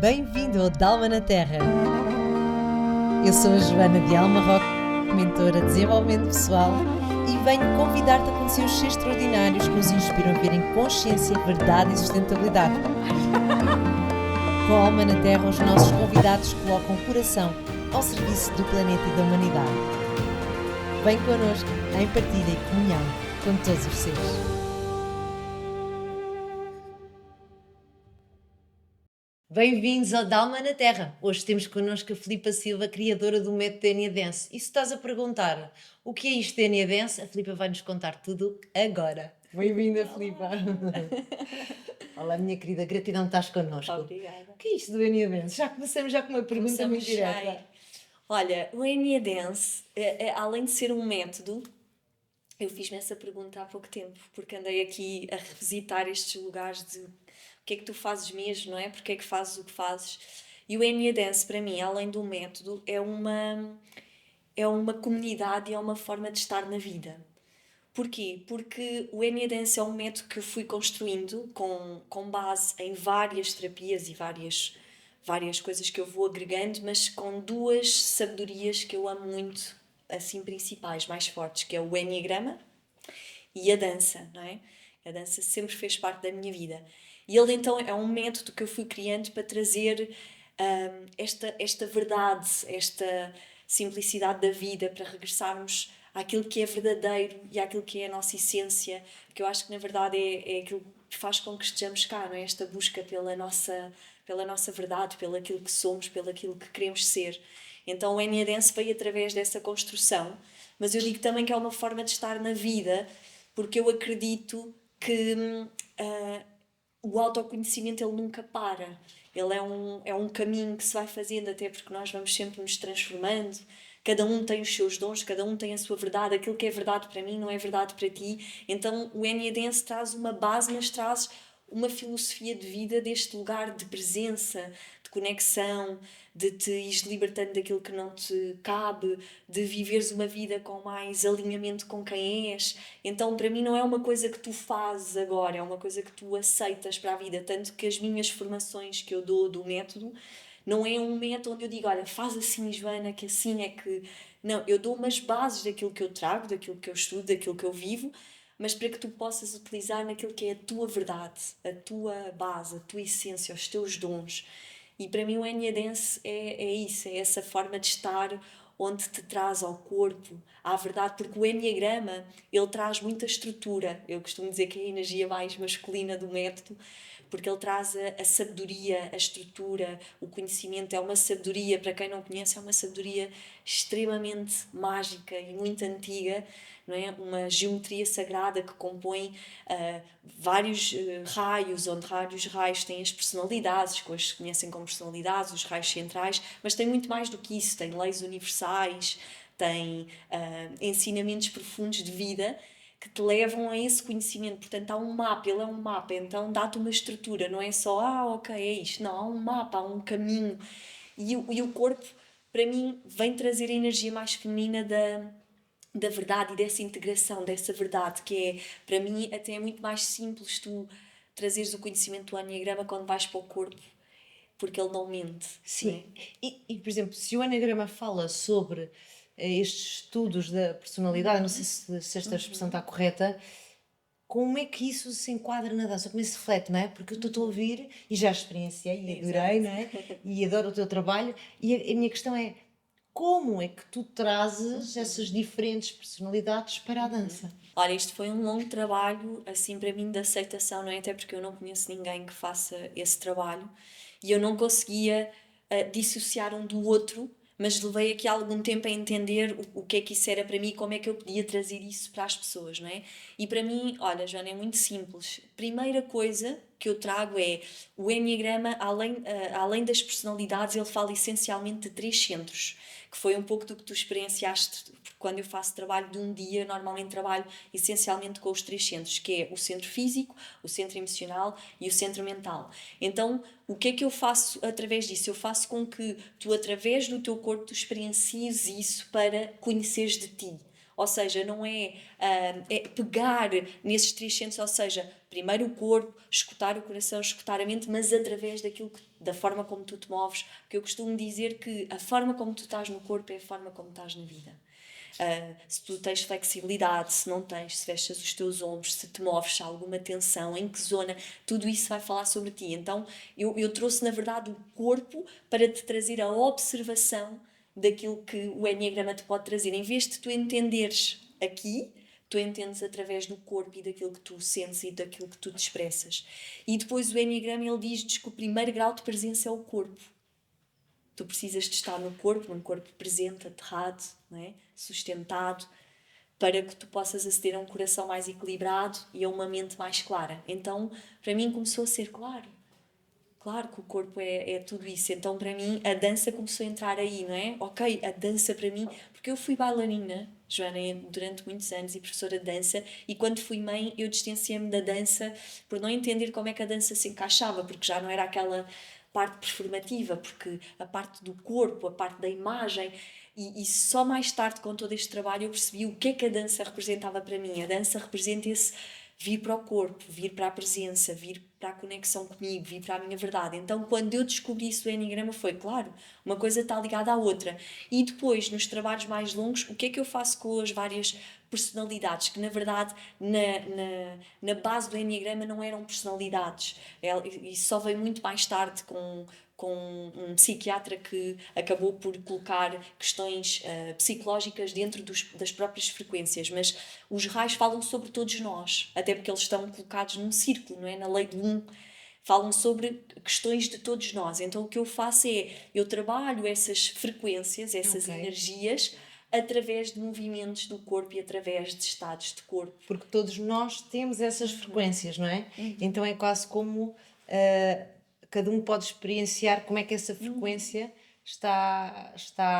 Bem-vindo ao Dalma na Terra. Eu sou a Joana de Alma Roque, mentora de desenvolvimento pessoal, e venho convidar-te a conhecer os seres extraordinários que nos inspiram a ver em consciência, verdade e sustentabilidade. Com a Alma na Terra, os nossos convidados colocam o coração ao serviço do planeta e da humanidade. Vem connosco em partilha e comunhão com todos os seres. Bem-vindos ao Dalma na Terra. Hoje temos connosco a Filipa Silva, criadora do método DNA Dance. E se estás a perguntar o que é isto DNA Dance, a Filipa vai nos contar tudo agora. Bem-vinda, Filipa. Olá, minha querida, gratidão que estás connosco. Obrigada. O que é isto do DNA Dance? Já começamos com uma pergunta muito direta. Olha, o DNA Dance, além de ser um método, eu fiz-me essa pergunta há pouco tempo, porque andei aqui a revisitar estes lugares de o que é que tu fazes mesmo, não é? Porque é que fazes o que fazes. E o DNA Dance, para mim, além do método, é uma comunidade e é uma forma de estar na vida. Porquê? Porque o DNA Dance é um método que eu fui construindo com base em várias terapias e várias coisas que eu vou agregando, mas com duas sabedorias que eu amo muito, assim, principais, mais fortes, que é o Enneagrama e a dança, não é? A dança sempre fez parte da minha vida. E ele, então, é um método que eu fui criando para trazer esta verdade, esta simplicidade da vida, para regressarmos àquilo que é verdadeiro e àquilo que é a nossa essência, que eu acho que, na verdade, é aquilo que faz com que estejamos cá, não é? Esta busca pela nossa verdade, pelo aquilo que somos, pelo aquilo que queremos ser. Então o Enya Dance veio através dessa construção, mas eu digo também que é uma forma de estar na vida, porque eu acredito que o autoconhecimento ele nunca para. Ele é um caminho que se vai fazendo, até porque nós vamos sempre nos transformando. Cada um tem os seus dons, cada um tem a sua verdade. Aquilo que é verdade para mim não é verdade para ti. Então o Enya Dance traz uma base, mas traz uma filosofia de vida deste lugar de presença, de conexão, de te ires libertando daquilo que não te cabe, de viveres uma vida com mais alinhamento com quem és. Então, para mim, não é uma coisa que tu fazes agora, é uma coisa que tu aceitas para a vida. Tanto que as minhas formações que eu dou do método, não é um método onde eu digo, olha, faz assim, Joana, que assim é que... Não, eu dou umas bases daquilo que eu trago, daquilo que eu estudo, daquilo que eu vivo, mas para que tu possas utilizar naquilo que é a tua verdade, a tua base, a tua essência, os teus dons. E para mim o Enya Dance é isso, é essa forma de estar onde te traz ao corpo, à verdade, porque o Enneagrama, ele traz muita estrutura. Eu costumo dizer que é a energia mais masculina do método, porque ele traz a sabedoria, a estrutura, o conhecimento. É uma sabedoria, para quem não conhece, é uma sabedoria extremamente mágica e muito antiga, não é? Uma geometria sagrada que compõe vários raios, onde vários raios têm as personalidades, que hoje se conhecem como personalidades, os raios centrais, mas tem muito mais do que isso. Tem leis universais, tem ensinamentos profundos de vida que te levam a esse conhecimento. Portanto, há um mapa, ele é um mapa, então dá-te uma estrutura, não é só, ok, é isto. Não, há um mapa, há um caminho. E o corpo, para mim, vem trazer a energia mais feminina da verdade e dessa integração, dessa verdade, que é, para mim, até é muito mais simples tu trazeres o conhecimento do Enneagrama quando vais para o corpo, porque ele não mente. Sim, Não é? por exemplo, se o Enneagrama fala sobre estes estudos da personalidade, não sei se esta expressão está correta, como é que isso se enquadra na dança? Como isso se reflete, não é? Porque eu estou a ouvir e já experienciei e adorei, não é? E adoro o teu trabalho. E a minha questão é, como é que tu trazes essas diferentes personalidades para a dança? Olha, isto foi um longo trabalho, assim, para mim, de aceitação, não é? Até porque eu não conheço ninguém que faça esse trabalho e eu não conseguia dissociar um do outro, mas levei aqui algum tempo a entender o que é que isso era para mim e como é que eu podia trazer isso para as pessoas, não é? E para mim, olha, Joana, é muito simples. Primeira coisa que eu trago é o Enneagrama, além das personalidades, ele fala essencialmente de 3 centros, que foi um pouco do que tu experienciaste, porque quando eu faço trabalho de um dia, normalmente trabalho essencialmente com os 3 centros, que é o centro físico, o centro emocional e o centro mental. Então, o que é que eu faço através disso? Eu faço com que tu, através do teu corpo, tu experiencies isso para conheceres de ti. Ou seja, não é, é pegar nesses 3 centros, ou seja, primeiro o corpo, escutar o coração, escutar a mente, mas através da forma como tu te moves, porque eu costumo dizer que a forma como tu estás no corpo é a forma como estás na vida. Se tu tens flexibilidade, se não tens, se fechas os teus ombros, se te moves, se há alguma tensão, em que zona, tudo isso vai falar sobre ti. Então eu trouxe na verdade o corpo para te trazer a observação daquilo que o Enneagrama te pode trazer. Em vez de tu entenderes aqui, tu entendes através do corpo e daquilo que tu sentes e daquilo que tu te expressas. E depois o Enneagrama ele diz-nos que o primeiro grau de presença é o corpo. Tu precisas de estar no corpo, num corpo presente, aterrado, não é? Sustentado, para que tu possas aceder a um coração mais equilibrado e a uma mente mais clara. Então, para mim começou a ser claro. Claro que o corpo é tudo isso. Então, para mim, a dança começou a entrar aí, não é? Ok, a dança para mim... Porque eu fui bailarina, Joana, durante muitos anos e professora de dança, e quando fui mãe, eu distanciei-me da dança por não entender como é que a dança se encaixava, porque já não era aquela parte performativa, porque a parte do corpo, a parte da imagem... E só mais tarde, com todo este trabalho, eu percebi o que é que a dança representava para mim. A dança representa esse vir para o corpo, vir para a presença, vir para a conexão comigo, vir para a minha verdade. Então, quando eu descobri isso do Enneagrama, foi claro, uma coisa está ligada à outra. E depois, nos trabalhos mais longos, o que é que eu faço com as várias personalidades? Que, na verdade, na base do Enneagrama não eram personalidades. E só veio muito mais tarde com um psiquiatra que acabou por colocar questões psicológicas dentro das próprias frequências, mas os raios falam sobre todos nós, até porque eles estão colocados num círculo, não é? Na lei do 1, falam sobre questões de todos nós. Então o que eu faço é, eu trabalho essas frequências, essas energias, através de movimentos do corpo e através de estados de corpo. Porque todos nós temos essas frequências, não é? Então é quase como cada um pode experienciar como é que essa frequência está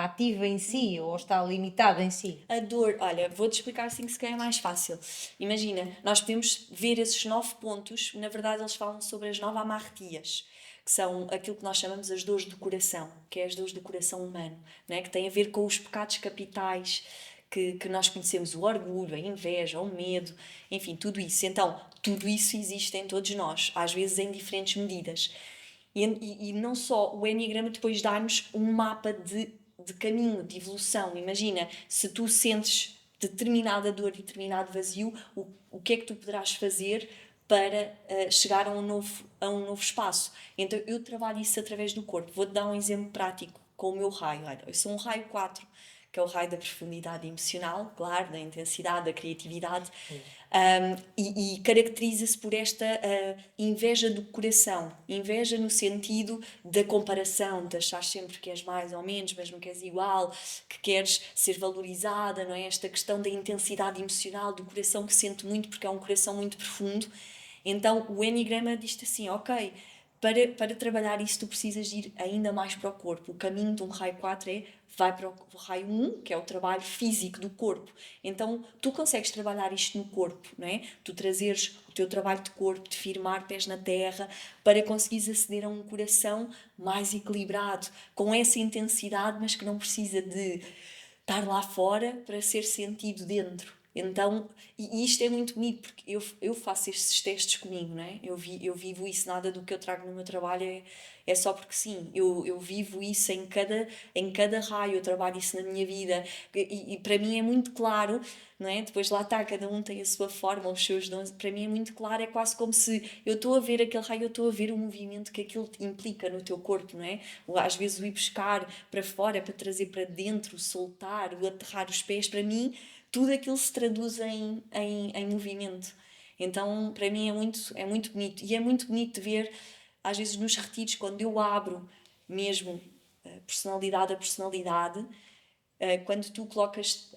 ativa em si ou está limitada em si. A dor, olha, vou-te explicar assim que se calhar é mais fácil. Imagina, nós podemos ver esses 9 pontos, na verdade eles falam sobre as 9 amartias, que são aquilo que nós chamamos as dores do coração, que é as dores do coração humano, não é? Que tem a ver com os pecados capitais que nós conhecemos, o orgulho, a inveja, o medo, enfim, tudo isso. Então, tudo isso existe em todos nós, às vezes em diferentes medidas. E não só, o Enneagrama depois dá-nos um mapa de caminho, de evolução. Imagina, se tu sentes determinada dor e determinado vazio, o que é que tu poderás fazer para chegar a um novo espaço. Então eu trabalho isso através do corpo. Vou-te dar um exemplo prático com o meu raio. Olha, eu sou um raio 4, que é o raio da profundidade emocional, claro, da intensidade, da criatividade, e caracteriza-se por esta inveja do coração. Inveja no sentido da comparação, de achar sempre que és mais ou menos, mesmo que és igual, que queres ser valorizada, não é? Esta questão da intensidade emocional, do coração que sente muito, porque é um coração muito profundo. Então o Enneagrama diz-te assim, ok, para trabalhar isso tu precisas ir ainda mais para o corpo. O caminho de um raio 4 vai para o raio 1, que é o trabalho físico do corpo. Então tu consegues trabalhar isto no corpo, não é? Tu trazeres o teu trabalho de corpo, de firmar pés na terra, para conseguires aceder a um coração mais equilibrado, com essa intensidade, mas que não precisa de estar lá fora para ser sentido dentro. Então, e isto é muito bonito, porque eu faço estes testes comigo, não é? Eu vivo isso, nada do que eu trago no meu trabalho é só porque sim. Eu vivo isso em cada raio, eu trabalho isso na minha vida. E para mim é muito claro, não é? Depois lá está, cada um tem a sua forma, os seus dons. Para mim é muito claro, é quase como se eu estou a ver aquele raio, eu estou a ver o movimento que aquilo implica no teu corpo, não é? Às vezes o ir buscar para fora, para trazer para dentro, o soltar, o aterrar os pés, para mim tudo aquilo se traduz em movimento. Então, para mim é muito bonito. E é muito bonito de ver, às vezes nos retiros, quando eu abro mesmo personalidade a personalidade, quando tu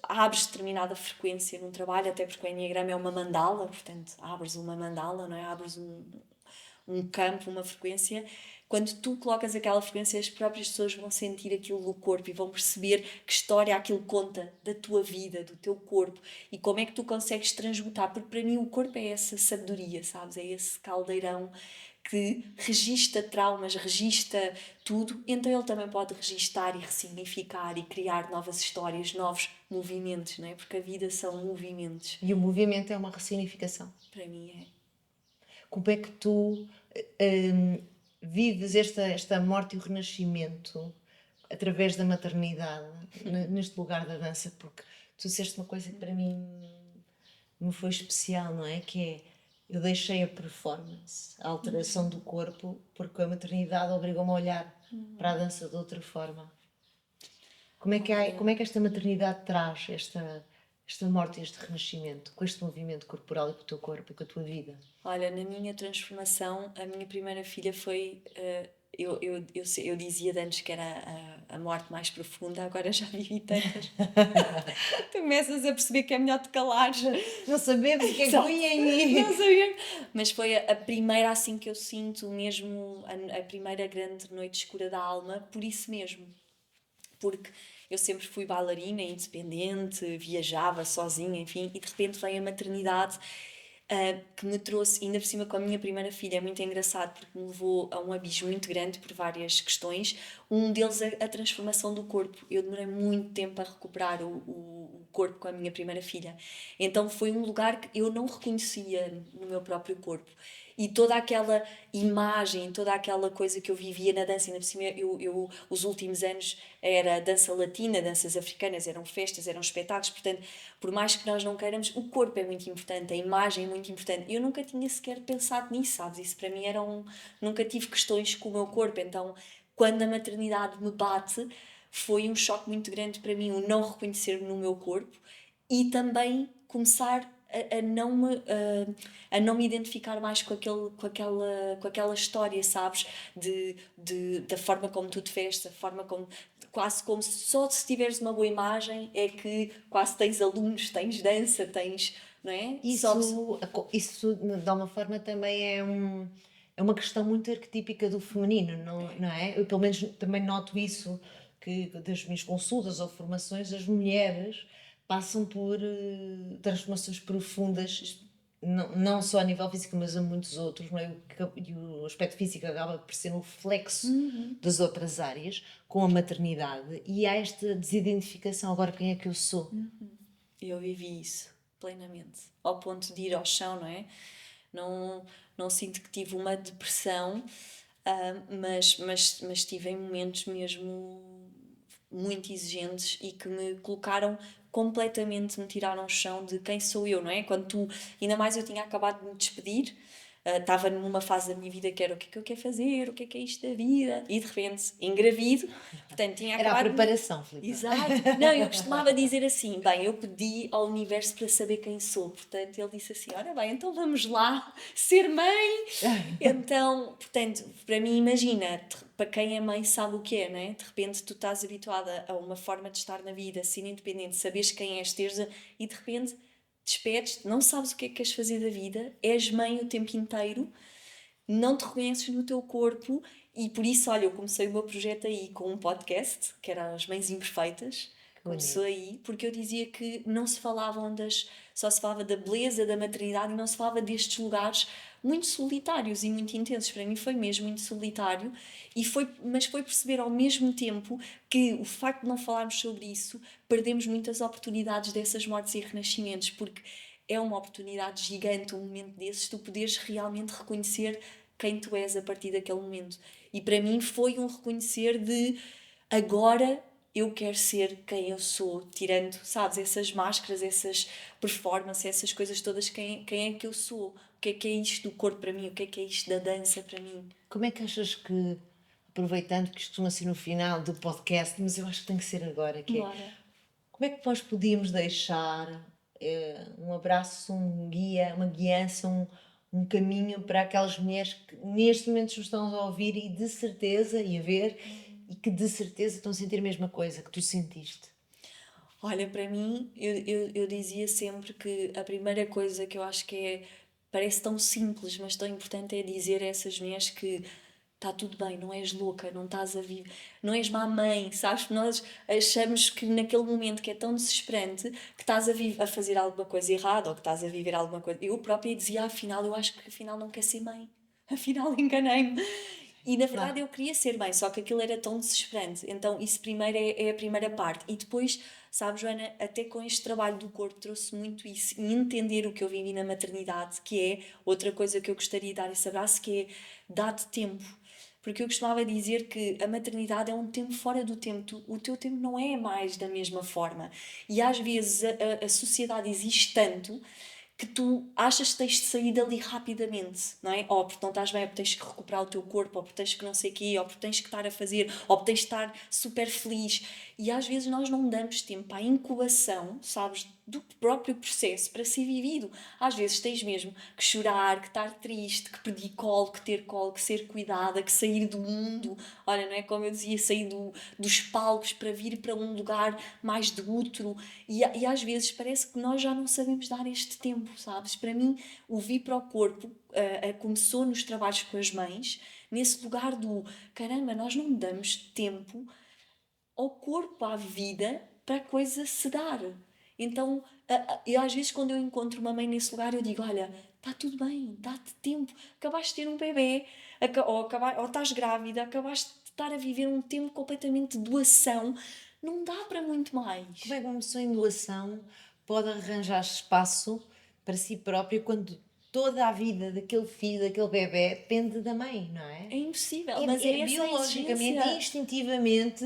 abres determinada frequência num trabalho, até porque o Enneagrama é uma mandala, portanto, abres uma mandala, não é? Abres um campo, uma frequência. Quando tu colocas aquela frequência, as próprias pessoas vão sentir aquilo no corpo e vão perceber que história aquilo conta da tua vida, do teu corpo, e como é que tu consegues transmutar, porque para mim o corpo é essa sabedoria, sabes? É esse caldeirão que regista traumas, regista tudo, então ele também pode registar e ressignificar e criar novas histórias, novos movimentos, não é? Porque a vida são movimentos. E o movimento é uma ressignificação. Para mim é. Como é que tu vives esta morte e o renascimento através da maternidade, neste lugar da dança? Porque tu disseste uma coisa que para mim me foi especial, não é? Que é, eu deixei a performance, a alteração do corpo, porque a maternidade obrigou-me a olhar para a dança de outra forma. Como é que esta maternidade traz esta morte e este renascimento, com este movimento corporal e com o teu corpo e com a tua vida? Olha, na minha transformação, a minha primeira filha foi... eu dizia de antes que era a morte mais profunda, agora já vivi tantas. Tu começas a perceber que é melhor te calares. Não sabemos o que é que vinha em mim. Não sabia. Mas foi a primeira assim que eu sinto mesmo, a primeira grande noite escura da alma, por isso mesmo. Porque eu sempre fui bailarina, independente, viajava sozinha, enfim, e de repente veio a maternidade que me trouxe, ainda por cima com a minha primeira filha, é muito engraçado porque me levou a um abismo muito grande por várias questões, um deles a transformação do corpo. Eu demorei muito tempo a recuperar o corpo com a minha primeira filha, então foi um lugar que eu não reconhecia no meu próprio corpo. E toda aquela imagem, toda aquela coisa que eu vivia na dança, ainda por cima eu os últimos anos era dança latina, danças africanas, eram festas, eram espetáculos, portanto, por mais que nós não queiramos, o corpo é muito importante, a imagem é muito importante. Eu nunca tinha sequer pensado nisso, sabes? Isso para mim era nunca tive questões com o meu corpo, então quando a maternidade me bate, foi um choque muito grande para mim o não reconhecer-me no meu corpo e também começar a não me identificar mais com aquela história, sabes? Da forma como tu te vestes, da forma como... Quase como só se tiveres uma boa imagem é que quase tens alunos, tens dança, tens... Não é? Isso de alguma forma também é uma questão muito arquetípica do feminino, não é? Eu pelo menos também noto isso, que das minhas consultas ou formações, as mulheres passam por transformações profundas, não só a nível físico, mas a muitos outros, não é? E o aspecto físico acaba por ser um reflexo das outras áreas, com a maternidade, e há esta desidentificação, agora quem é que eu sou? Eu vivi isso plenamente, ao ponto de ir ao chão, não é? Não sinto que tive uma depressão, mas tive em momentos mesmo muito exigentes e que me colocaram completamente, me tiraram o chão de quem sou eu, não é? Quando tu, ainda mais eu tinha acabado de me despedir, estava numa fase da minha vida que era o que é que eu quero fazer, o que é isto da vida, e de repente engravido, portanto tinha acabado... Era a preparação, Filipe. Exato. Não, eu costumava dizer assim, bem, eu pedi ao universo para saber quem sou, portanto ele disse assim, ora bem, então vamos lá, ser mãe. Então, portanto, para mim, imagina, para quem é mãe sabe o que é, não é? De repente tu estás habituada a uma forma de estar na vida, ser independente, saberes quem és, e de repente despedes, não sabes o que é que queres fazer da vida, és mãe o tempo inteiro, não te reconheces no teu corpo e por isso, olha, eu comecei o meu projeto aí com um podcast, que era As Mães Imperfeitas, começou aí, porque eu dizia que não se falavam só se falava da beleza, da maternidade e não se falava destes lugares muito solitários e muito intensos. Para mim foi mesmo muito solitário, mas foi perceber ao mesmo tempo que o facto de não falarmos sobre isso, perdemos muitas oportunidades dessas mortes e renascimentos, porque é uma oportunidade gigante, um momento desses, tu poderes realmente reconhecer quem tu és a partir daquele momento. E para mim foi um reconhecer de agora eu quero ser quem eu sou, tirando, sabes, essas máscaras, essas performances, essas coisas todas, quem é que eu sou, o que é isto do corpo para mim, o que é isto da dança para mim. Como é que achas que, aproveitando que isto costuma ser no final do podcast, mas eu acho que tem que ser agora, como é que nós podíamos deixar um abraço, um guia, uma guiança, um caminho para aquelas mulheres que neste momento nos estão a ouvir e de certeza, e a ver, e que de certeza estão a sentir a mesma coisa que tu sentiste? Olha, para mim, eu dizia sempre que a primeira coisa que eu acho que parece tão simples, mas tão importante é dizer a essas mulheres que está tudo bem, não és louca, não estás a viver, não és má mãe, sabes? Nós achamos que naquele momento que é tão desesperante que estás a fazer alguma coisa errada ou que estás a viver alguma coisa. Eu própria dizia, afinal, eu acho que afinal não quer ser mãe. afinal enganei-me. E na Claro. verdade eu queria ser bem, só que aquilo era tão desesperante. Então isso primeiro é a primeira parte. E depois, sabes, Joana, até com este trabalho do corpo trouxe muito isso. E entender o que eu vivi na maternidade, que é outra coisa que eu gostaria de dar esse abraço, que é dar-te tempo. Porque eu costumava dizer que a maternidade é um tempo fora do tempo. O teu tempo não é mais da mesma forma. E às vezes a sociedade exige tanto que tu achas que tens de sair dali rapidamente, não é? Ou porque não estás bem, ou porque tens que recuperar o teu corpo, ou porque tens que não sei o quê, ou porque tens que estar a fazer, ou porque tens de estar super feliz. E às vezes nós não damos tempo à incubação, sabes, do próprio processo para ser vivido. Às vezes tens mesmo que chorar, que estar triste, que pedir colo, que ter colo, que ser cuidada, que sair do mundo. Olha, não é como eu dizia, sair dos palcos para vir para um lugar mais de útero. E às vezes parece que nós já não sabemos dar este tempo, sabes? Para mim, o vir para o corpo começou nos trabalhos com as mães, nesse lugar do caramba, nós não damos tempo ao corpo, à vida, para a coisa se dar. Então, e às vezes quando eu encontro uma mãe nesse lugar, eu digo, olha, está tudo bem, dá-te tempo, acabaste de ter um bebê, ou estás grávida, acabaste de estar a viver um tempo completamente de doação, não dá para muito mais. Como é que uma pessoa em doação pode arranjar espaço para si própria quando toda a vida daquele filho, daquele bebé, depende da mãe, não é? É impossível, mas É é essa a biologicamente, exigência. instintivamente,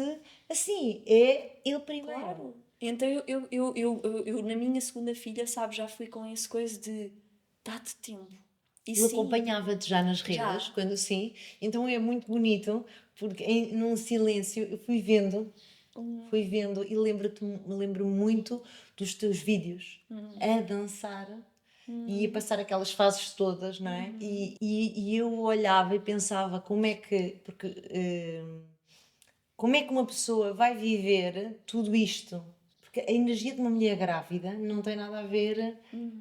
assim, é ele primeiro. Claro. Então eu, na minha segunda filha, sabe, já fui com esse coisa de dá-te tempo. E Eu sim, acompanhava-te já nas redes, já. quando sim, então é muito bonito, porque num silêncio eu fui vendo e me lembro muito dos teus vídeos a dançar e a passar aquelas fases todas, não é? E eu olhava e pensava como é que uma pessoa vai viver tudo isto? Porque a energia de uma mulher grávida não tem nada a ver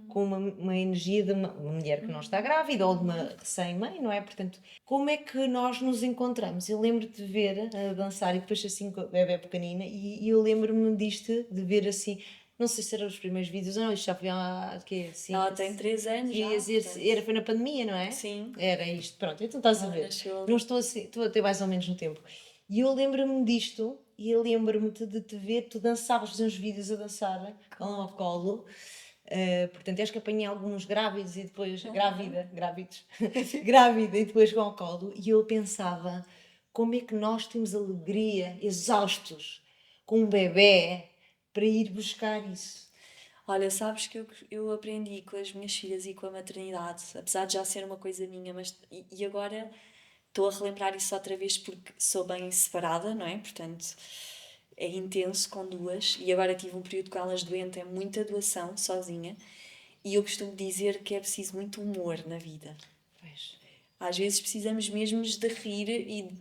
com uma energia de uma mulher que não está grávida ou de uma recém-mãe, não é? Portanto, como é que nós nos encontramos? Eu lembro-te de ver a dançar e depois assim com a bebé pequenina e eu lembro-me disto, de ver assim, não sei se eram os primeiros vídeos ou não, isto já foi há, quê? Ela tem 3 anos já, portanto. Foi na pandemia, não é? Sim, Era isto, pronto, então estás a ela ver. nasceu Não ali. estou assim, estou a ter mais ou menos no tempo. E eu lembro-me disto, e eu lembro-me de te ver, tu dançavas, fazer uns vídeos a dançar com ao colo. Portanto, acho que apanhei alguns grávidos e depois, grávidos, grávida e depois com ao colo. E eu pensava, como é que nós temos alegria, exaustos, com um bebé, para ir buscar isso? Olha, sabes que eu aprendi com as minhas filhas e com a maternidade, apesar de já ser uma coisa minha, mas e agora estou a relembrar isso outra vez porque sou bem separada, não é? Portanto, é intenso com duas e agora tive um período com elas doente, é muita doação sozinha. E eu costumo dizer que é preciso muito humor na vida. Pois. Às vezes precisamos mesmo de rir e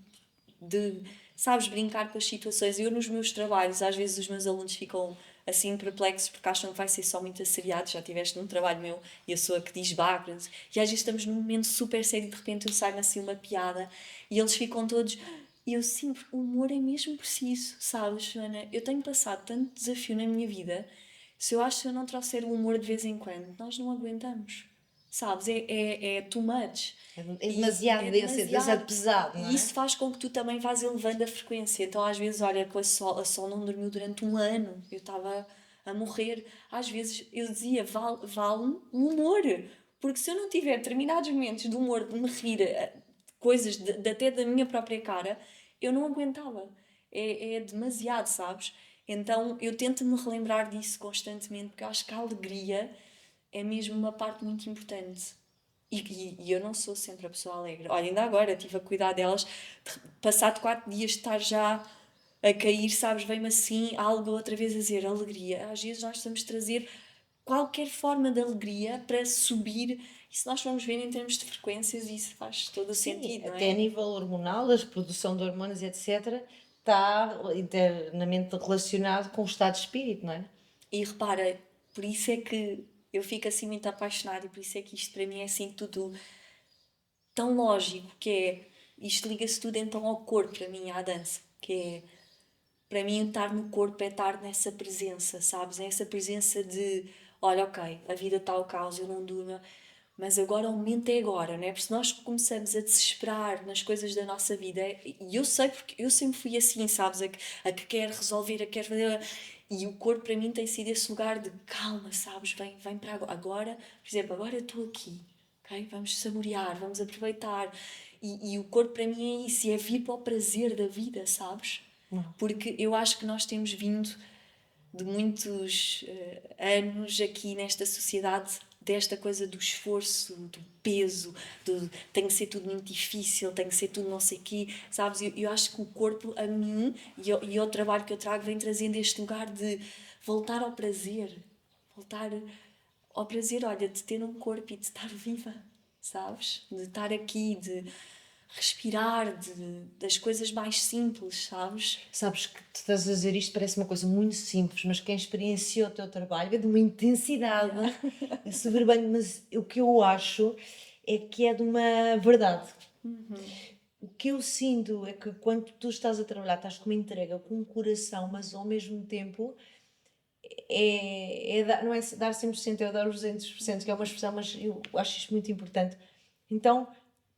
de, sabes, brincar com as situações. Eu, nos meus trabalhos, às vezes os meus alunos ficam assim perplexos porque acham que vai ser só muito asseriado. Já tiveste num trabalho meu e eu sou a que diz bacras. E às vezes estamos num momento super sério e de repente eu saio assim uma piada e eles ficam todos. E eu sim, porque o humor é mesmo preciso, sabes, Joana? Eu tenho passado tanto desafio na minha vida. Se eu acho que eu não trouxer o humor de vez em quando, nós não aguentamos. Sabes? É too much. É E demasiado é denso, é demasiado demasiado. pesado, não E é? isso faz com que tu também vás elevando a frequência. Então, às vezes, olha, com a Sol não dormiu durante um ano. Eu estava a morrer. Às vezes, eu dizia, vale o humor. Porque se eu não tiver determinados momentos de humor, de me rir, coisas até da minha própria cara, eu não aguentava. É demasiado, sabes? Então, eu tento me relembrar disso constantemente, porque eu acho que a alegria é mesmo uma parte muito importante. E eu não sou sempre a pessoa alegre. Olha, ainda agora estive a cuidar delas, passado 4 dias de estar já a cair, sabes, vem-me assim algo outra vez a dizer alegria. Às vezes nós temos de trazer qualquer forma de alegria para subir. E se nós formos ver em termos de frequências, isso faz todo o Sim, sentido, não até a é? nível hormonal, a produção de hormônios, etc., está internamente relacionado com o estado de espírito, não é? E repara, por isso é que eu fico assim muito apaixonada e por isso é que isto para mim é assim tudo tão lógico, que é, isto liga-se tudo então ao corpo, para mim, à dança, que é, para mim, estar no corpo é estar nessa presença, sabes? É essa presença de, olha, ok, a vida está ao caos, eu não durmo, mas agora o momento é agora, não é? Porque se nós começamos a desesperar nas coisas da nossa vida, e eu sei porque eu sempre fui assim, sabes? A que quer resolver, a que quer fazer. E o corpo para mim tem sido esse lugar de calma, sabes? Vem para agora. Agora, por exemplo, agora eu estou aqui, ok? Vamos saborear, vamos aproveitar. E o corpo para mim é isso, é vir para o prazer da vida, sabes? Porque eu acho que nós temos vindo de muitos anos aqui nesta sociedade, desta coisa do esforço, do peso, tem que ser tudo muito difícil, tem que ser tudo não sei o quê, sabes? Eu acho que o corpo, a mim, e ao trabalho que eu trago, vem trazendo este lugar de voltar ao prazer, voltar ao prazer, olha, de ter um corpo e de estar viva, sabes? De estar aqui, de respirar, das coisas mais simples, sabes? Sabes que tu estás a dizer isto, parece uma coisa muito simples, mas quem experienciou o teu trabalho é de uma intensidade soberbana, mas o que eu acho é que é de uma verdade. O que eu sinto é que quando tu estás a trabalhar, estás com uma entrega, com um coração, mas ao mesmo tempo não é dar 100%, é dar os 200%, que é uma expressão, mas eu acho isto muito importante. Então,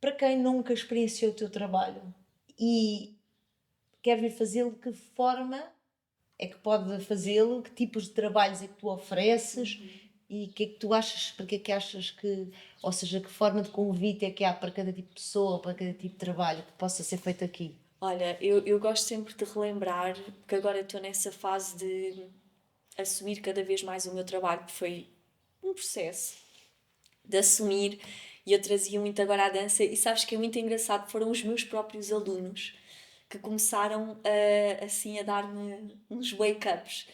para quem nunca experienciou o teu trabalho e quer vir fazê-lo, de que forma é que pode fazê-lo? Que tipos de trabalhos é que tu ofereces? E o que é que tu achas, para que é que achas que, ou seja, que forma de convite é que há para cada tipo de pessoa, para cada tipo de trabalho que possa ser feito aqui? Olha, eu gosto sempre de relembrar, porque agora estou nessa fase de assumir cada vez mais o meu trabalho, que foi um processo de assumir, e eu trazia muito agora a dança, e sabes que é muito engraçado, foram os meus próprios alunos que começaram assim a dar-me uns wake-ups,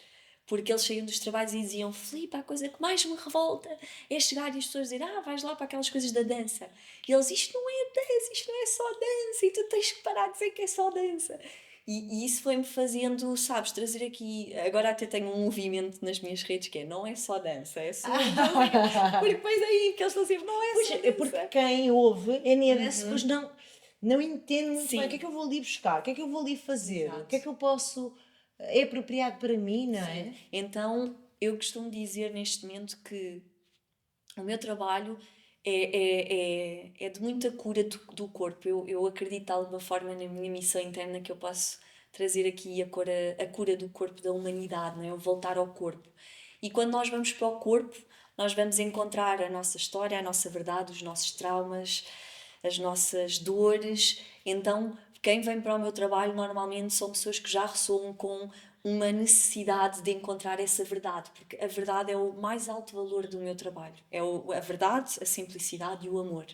porque eles saíam dos trabalhos e diziam: Filipe, a coisa que mais me revolta é chegar e as pessoas dizerem: vais lá para aquelas coisas da dança. E eles: isto não é dança, isto não é só dança, e tu tens que parar de dizer que é só dança. E isso foi-me fazendo, sabes, trazer aqui. Agora até tenho um movimento nas minhas redes que é: não é só dança, é só música. Porque depois aí que eles estão sempre: não é Pois só é, porque dança. quem ouve NRS depois não entende muito bem o que é Sim, que eu vou ali buscar, o que é que eu vou ali fazer, o que é exato. que eu posso. É apropriado para mim, não Sim. é? Então eu costumo dizer neste momento que o meu trabalho é de muita cura do corpo. Eu acredito de alguma forma na minha missão interna que eu posso trazer aqui a cura do corpo da humanidade, não é? O voltar ao corpo. E quando nós vamos para o corpo, nós vamos encontrar a nossa história, a nossa verdade, os nossos traumas, as nossas dores. Então, quem vem para o meu trabalho normalmente são pessoas que já ressoam com uma necessidade de encontrar essa verdade, porque a verdade é o mais alto valor do meu trabalho. A verdade, a simplicidade e o amor.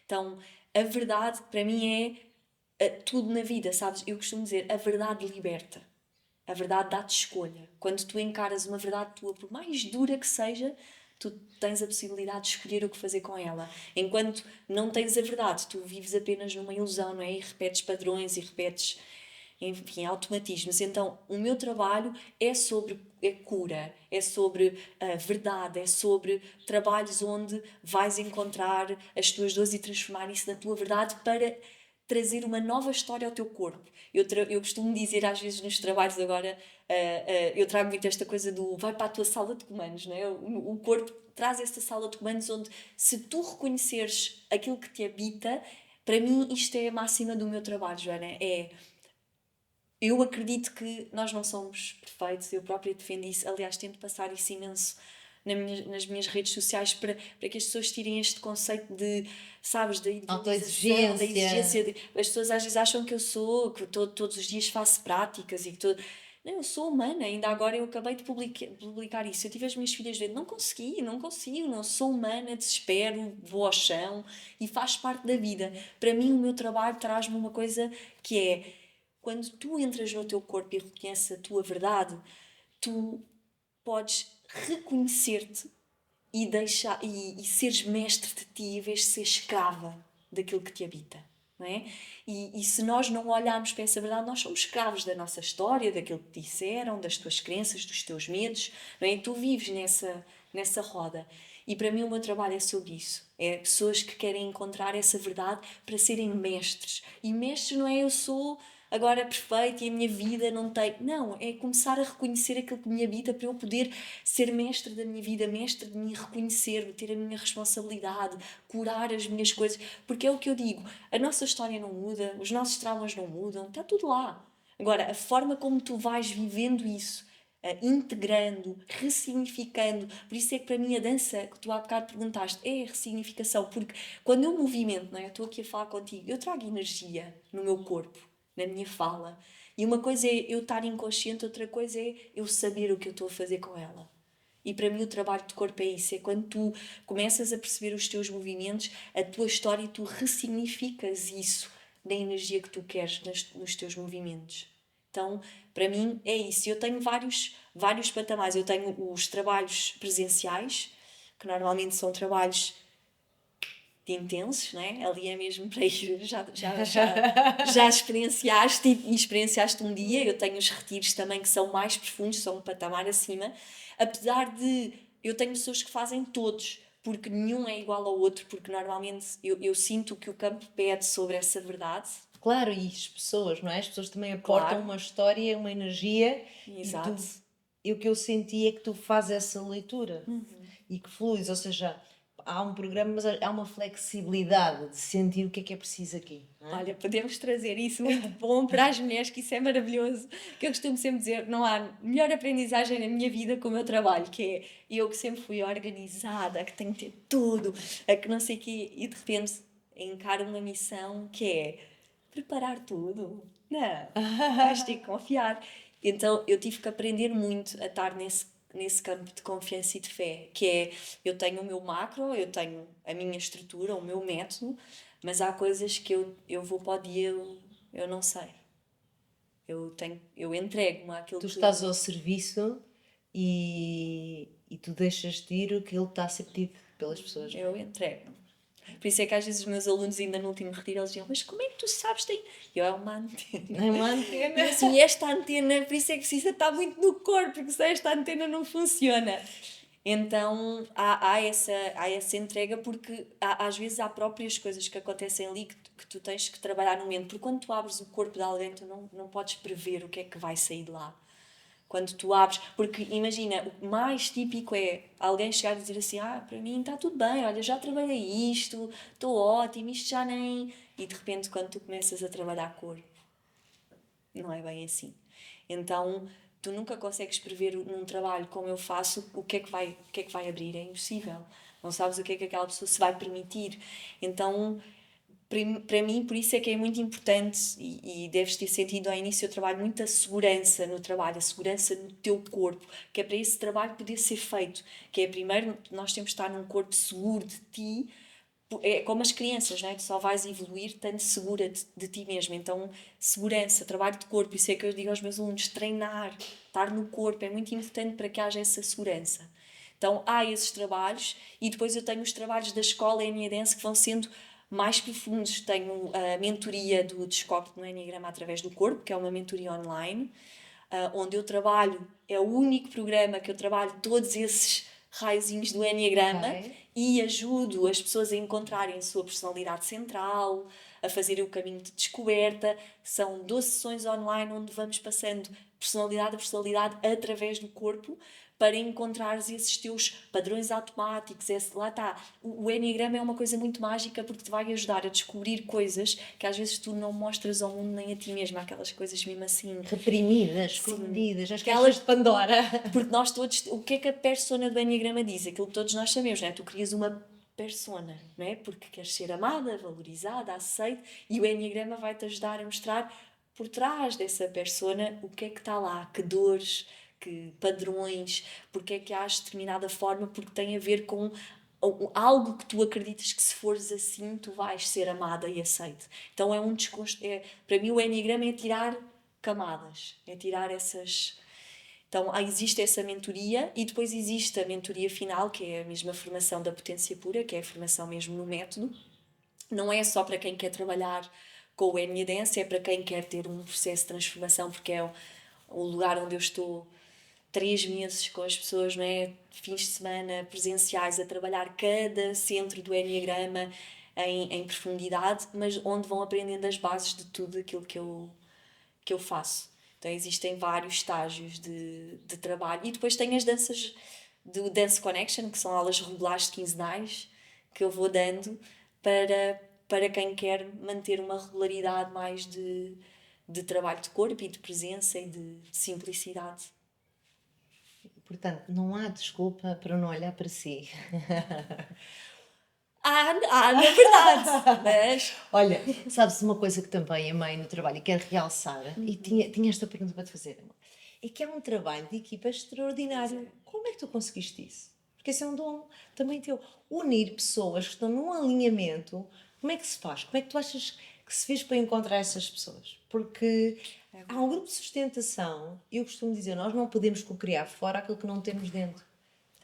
Então, a verdade para mim é tudo na vida, sabes? Eu costumo dizer, a verdade liberta. A verdade dá-te escolha. Quando tu encaras uma verdade tua, por mais dura que seja, tu tens a possibilidade de escolher o que fazer com ela. Enquanto não tens a verdade, tu vives apenas numa ilusão, não é? E repetes padrões e repetes, enfim, automatismos. Então, o meu trabalho é sobre cura, é sobre a verdade, é sobre trabalhos onde vais encontrar as tuas dores e transformar isso na tua verdade para trazer uma nova história ao teu corpo. Eu costumo dizer às vezes nos trabalhos agora, eu trago muito esta coisa do vai para a tua sala de comandos, não é? O corpo traz esta sala de comandos onde, se tu reconheceres aquilo que te habita, para mim isto é a máxima do meu trabalho, Joana, eu acredito que nós não somos perfeitos, eu própria defendo isso, aliás, tento passar isso imenso nas minhas redes sociais para que as pessoas tirem este conceito de, sabes, da idealização, da exigência. As pessoas às vezes acham que eu sou, que todos os dias faço práticas e que todo. Não, eu sou humana, ainda agora eu acabei de publicar isso. Eu tive as minhas filhas vendo, não consigo, não sou humana, desespero, vou ao chão e faz parte da vida. Para mim, o meu trabalho traz-me uma coisa que é quando tu entras no teu corpo e reconheces a tua verdade, tu podes reconhecer-te e seres mestre de ti em vez de ser escrava daquilo que te habita. Não é? E se nós não olharmos para essa verdade, nós somos escravos da nossa história, daquilo que te disseram, das tuas crenças, dos teus medos, não é? E tu vives nessa roda. E para mim o meu trabalho é sobre isso. É pessoas que querem encontrar essa verdade para serem mestres. E mestres não é eu sou agora perfeito e a minha vida não tem... Não, é começar a reconhecer aquilo que me habita para eu poder ser mestre da minha vida, mestre de mim, reconhecer-me, ter a minha responsabilidade, curar as minhas coisas, porque é o que eu digo, a nossa história não muda, os nossos traumas não mudam, está tudo lá. Agora, a forma como tu vais vivendo isso, integrando, ressignificando. Por isso é que para mim a dança, que tu há bocado perguntaste, é a ressignificação, porque quando eu movimento, não é? Eu estou aqui a falar contigo, eu trago energia no meu corpo, na minha fala. E uma coisa é eu estar inconsciente, outra coisa é eu saber o que eu estou a fazer com ela. E para mim o trabalho de corpo é isso, é quando tu começas a perceber os teus movimentos, a tua história, e tu ressignificas isso da energia que tu queres nos teus movimentos. Então, para mim é isso. Eu tenho vários patamares. Eu tenho os trabalhos presenciais, que normalmente são trabalhos de intensos, né? Ali é mesmo para ir, já experienciaste e experienciaste um dia. Eu tenho os retiros também que são mais profundos, são um patamar acima. Apesar de eu tenho pessoas que fazem todos, porque nenhum é igual ao outro, porque normalmente eu sinto que o campo pede sobre essa verdade. Claro, e as pessoas, não é? As pessoas também aportam uma história, uma energia. Exato. E o que eu senti é que tu fazes essa leitura e que fluis, ou seja, há um programa, mas há uma flexibilidade de sentir o que é preciso aqui. Não é? Olha, podemos trazer isso muito bom para as mulheres, que isso é maravilhoso. Que eu costumo sempre dizer, não há melhor aprendizagem na minha vida que o meu trabalho, que é eu que sempre fui organizada, que tenho que ter tudo, a que não sei o quê, e de repente encaro uma missão que é preparar tudo. Não, vais ter que confiar. Então eu tive que aprender muito a estar nesse campo de confiança e de fé, que é, eu tenho o meu macro, eu tenho a minha estrutura, o meu método, mas há coisas que eu vou para o dia, eu não sei. Eu entrego-me àquilo Tu que... estás ao serviço e tu deixas-te ir o que ele está a ser pedido pelas pessoas. Eu entrego-me. Por isso é que às vezes os meus alunos, ainda no último retiro, eles diziam, mas como é que tu sabes? É uma antena. É uma antena. E assim, esta antena, por isso é que precisa estar muito no corpo, porque se esta antena não funciona. Então há essa entrega, porque às vezes há próprias coisas que acontecem ali que tu tens que trabalhar no momento. Porque quando tu abres o corpo de alguém, tu não podes prever o que é que vai sair de lá. Quando tu abres, porque imagina, o mais típico é alguém chegar a dizer assim, para mim está tudo bem, olha, já trabalhei isto, estou ótimo, isto já nem... E de repente quando tu começas a trabalhar corpo, não é bem assim. Então tu nunca consegues prever num trabalho como eu faço o que é que vai abrir, é impossível. Não sabes o que é que aquela pessoa se vai permitir. Então, para mim, por isso é que é muito importante, e deves ter sentido ao início, eu trabalho muito a segurança no trabalho, a segurança no teu corpo, que é para esse trabalho poder ser feito. Que é, primeiro, nós temos de estar num corpo seguro de ti. É como as crianças, não é? Tu só vais evoluir estando segura de ti mesmo. Então, segurança, trabalho de corpo, isso é que eu digo aos meus alunos, treinar, estar no corpo, é muito importante para que haja essa segurança. Então, há esses trabalhos, e depois eu tenho os trabalhos da escola Enia Dance que vão sendo mais profundos. Tenho a mentoria do Descobre no Enneagrama através do corpo, que é uma mentoria online, onde eu trabalho, é o único programa que eu trabalho todos esses raiozinhos do Enneagrama, e ajudo as pessoas a encontrarem a sua personalidade central, a fazerem o caminho de descoberta. São 12 sessões online onde vamos passando personalidade a personalidade através do corpo, para encontrares esses teus padrões automáticos. Lá está. O Enneagrama é uma coisa muito mágica, porque te vai ajudar a descobrir coisas que às vezes tu não mostras ao mundo nem a ti mesma, aquelas coisas mesmo assim... reprimidas, escondidas, as caixas de Pandora. Porque nós todos... O que é que a persona do Enneagrama diz? Aquilo que todos nós sabemos, não é? Tu crias uma persona, não é? Porque queres ser amada, valorizada, aceita, e o Enneagrama vai-te ajudar a mostrar por trás dessa persona o que é que está lá, que dores, que padrões, porque é que há determinada forma, porque tem a ver com algo que tu acreditas que se fores assim tu vais ser amada e aceite. Então é para mim o Enneagrama é tirar camadas, é tirar essas... Então existe essa mentoria, e depois existe a mentoria final, que é a mesma formação da Potência Pura, que é a formação mesmo no método. Não é só para quem quer trabalhar com o Enia Dance, é para quem quer ter um processo de transformação, porque é o lugar onde eu estou 3 meses com as pessoas, não é? Fins de semana presenciais, a trabalhar cada centro do Enneagrama em profundidade, mas onde vão aprendendo as bases de tudo aquilo que eu que eu faço. Então existem vários estágios de trabalho. E depois tem as danças do Dance Connection, que são aulas regulares quinzenais, que eu vou dando para quem quer manter uma regularidade mais de trabalho de corpo e de presença e de simplicidade. Portanto, não há desculpa para não olhar para si. Na verdade, mas... Olha, sabes uma coisa que também amei no trabalho e quero realçar, e tinha esta pergunta para te fazer, amor, é que é um trabalho de equipa extraordinário. Como é que tu conseguiste isso? Porque esse é um dom também teu. Unir pessoas que estão num alinhamento, como é que se faz? Como é que tu achas que se fez para encontrar essas pessoas? Porque há um grupo de sustentação, eu costumo dizer, nós não podemos co-criar fora aquilo que não temos dentro.